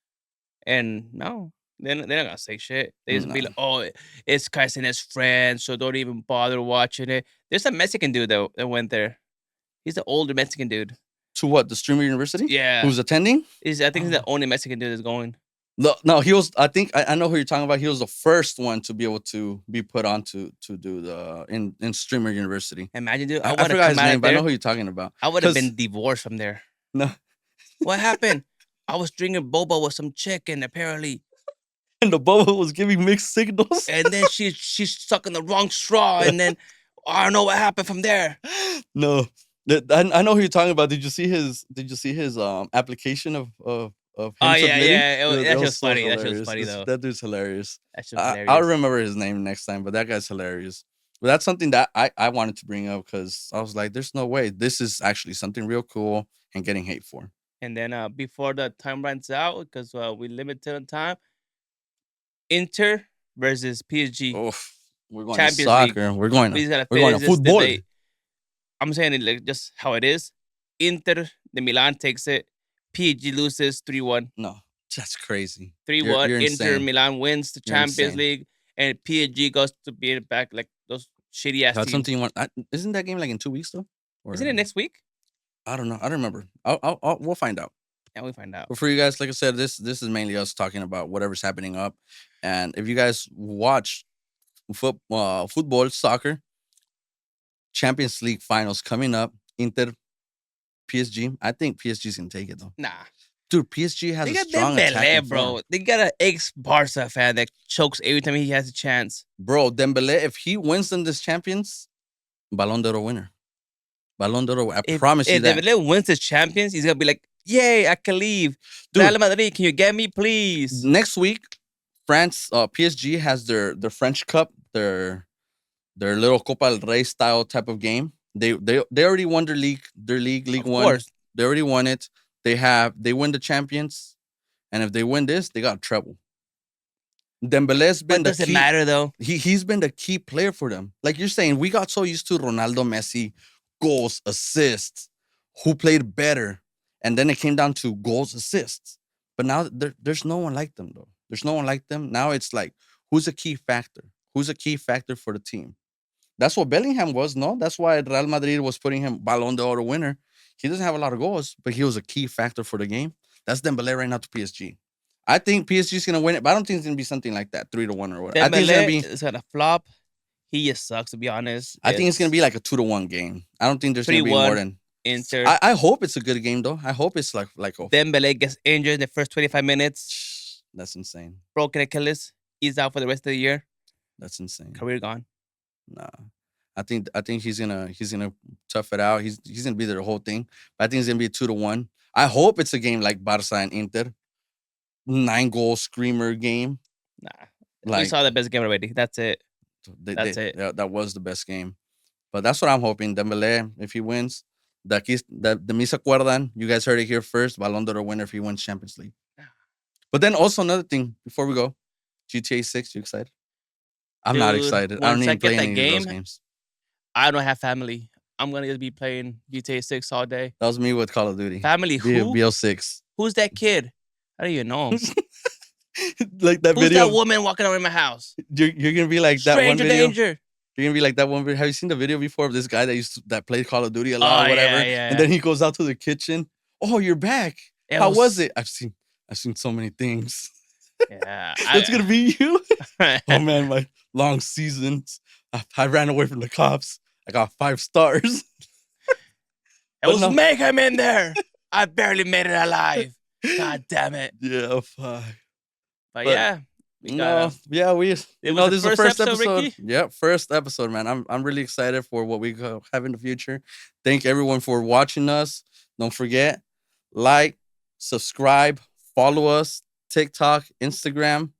And no, they're not gonna say shit. They just be No. like, "Oh, it's Carson and his friends, so don't even bother watching it." There's a Mexican dude though that went there. He's the older Mexican dude. To what? The streamer university? Yeah, Who's attending? I think he's the Oh. only Mexican dude that's going. No, he was. I think I know who you're talking about. He was the first one to be able to be put on to do the in Streamer University. Imagine, dude, I I would have forgot come his out name, of but I know there. who you're talking about. I would have Cause been divorced from there. no, What happened? I was drinking boba with some chick, and apparently, and the bubble was giving mixed signals. and then she's sucking the wrong straw, and then I don't know what happened from there. No, I know who you're talking about. Did you see his? Did you see his application of Oh him yeah, submitting? yeah. That That was was so funny. That shit was hilarious. funny though. That dude's hilarious. That shit was I'll hilarious. remember his name next time, but that guy's hilarious. But that's something that I wanted to bring up because I was like, "There's no way this is actually something real cool and getting hate for." And then before the time runs out, because we limited on time, Inter versus PSG Oh, we're going to Champions League. soccer. We just gotta We're going finish to this football. debate. I'm saying it like just how it is. Inter de Milan takes it. PSG loses 3-1. No, that's crazy. 3-1. You're Inter insane. Milan wins the You're Champions insane. League, and PSG goes to be back like those shitty ass That's teams. something you want. Isn't that game like in 2 weeks though? Isn't it next week? I don't know. I don't remember. We'll find out. Yeah, we find out. But for you guys, like I said, this is mainly us talking about whatever's happening up. And if you guys watch football, soccer, Champions League finals coming up, Inter, PSG. I think PSG's gonna take it though. Nah. Dude, PSG has They a got strong Dembele, attacking bro. form. They got an ex-Barca fan that chokes every time he has a chance. Bro, Dembele, if he wins them this champions, Ballon d'Or winner. Ballon d'Or. I promise you If that. Dembele wins the Champions, he's gonna be like, "Yay, I can leave. Dude, Real Madrid, can you get me, please?" next week, France, PSG has their French Cup, their little Copa del Rey style type of game. They already won their league Of one. course. They already won it. They win the champions, and if they win this, they got treble. Dembele's been But the does it key. matter though? He's been the key player for them. Like you're saying, we got so used to Ronaldo, Messi, goals, assists, who played better, and then it came down to goals, assists. But now there's no one like them though. There's no one like them. Now it's like who's a key factor? Who's a key factor for the team? That's what Bellingham was, no? That's why Real Madrid was putting him Ballon d'Or winner. He doesn't have a lot of goals, but he was a key factor for the game. That's Dembele right now to PSG. I think PSG is gonna win it, but I don't think it's gonna be something like that, 3-1 or whatever. I think it's gonna be. Dembele is gonna flop. He just sucks, to be honest. I think it's gonna be like a 2-1 game. I don't think there's gonna be more 3-1 than. Inter. I hope it's a good game though. I hope it's like a. Dembele gets injured in the first 25 minutes. That's insane. Broken Achilles. He's out for the rest of the year. That's insane. Career gone. Nah. I think he's gonna tough it out. He's gonna be there the whole thing. But I think it's gonna be a 2-1. I hope it's a game like Barca and Inter. 9-goal screamer game. Nah. We Like saw the best game already. That's it. That's it. Yeah, that was the best game. But that's what I'm hoping. Dembele, if he wins, de mí se acuerdan. You guys heard it here first. Ballon d'Or winner if he wins Champions League. But then also another thing before we go, GTA 6. You excited? I'm not Dude, excited. I don't once I even play get that any of those game, games. I don't have family. I'm gonna just be playing GTA 6 all day. That was me with Call of Duty. Family who? BO6. Who's that kid? I don't even know him. Like that Who's video. that woman walking around in my house? You're gonna be like that one Stranger video. danger. You're gonna be like that one video. Have you seen the video before of this guy that played Call of Duty a Oh, lot or whatever? yeah. And then he goes out to the kitchen. Oh, you're back. How was it? I've seen so many things. Yeah. That's gonna be you. Oh man, my long seasons. I ran away from the cops. I got 5 stars. It was mayhem in there. I barely made it alive. God damn it. Yeah, fuck. But yeah. We got yeah, was this is the first episode, episode. Ricky? Yep, first episode, man. I'm really excited for what we have in the future. Thank everyone for watching us. Don't forget, like, subscribe, follow us, TikTok, Instagram.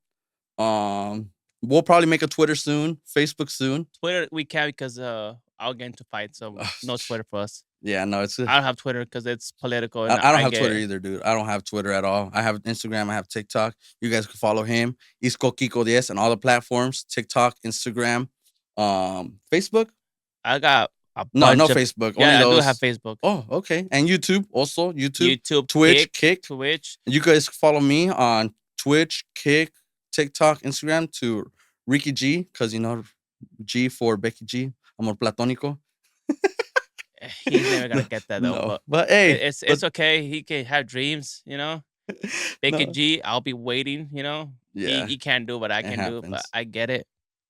We'll probably make a Twitter soon, Facebook soon. Twitter we can't because I'll get into fights, so no Twitter for us. Yeah, no, it's. I don't have Twitter because it's political. And I don't have Twitter either, dude. I don't have Twitter at all. I have Instagram. I have TikTok. You guys can follow him, Isco Kiko Diaz, on all the platforms: TikTok, Instagram, Facebook. I got a No, bunch no of, Facebook. Yeah, Only I do those. have Facebook. Oh, okay. And YouTube also. YouTube, Twitch, Kick. Twitch. You guys follow me on Twitch, Kick, TikTok, Instagram to Ricky G, because G for Becky G. Amor platónico. He's never gonna get that though. No. But But hey, it's okay. He can have dreams, Becky No, G, I'll be waiting. You know, yeah, he can't do what I it can do, but happens. I get it.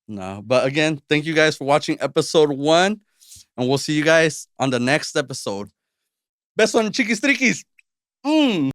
No, but again, thank you guys for watching episode 1, and we'll see you guys on the next episode. Beso on chiquis triquis.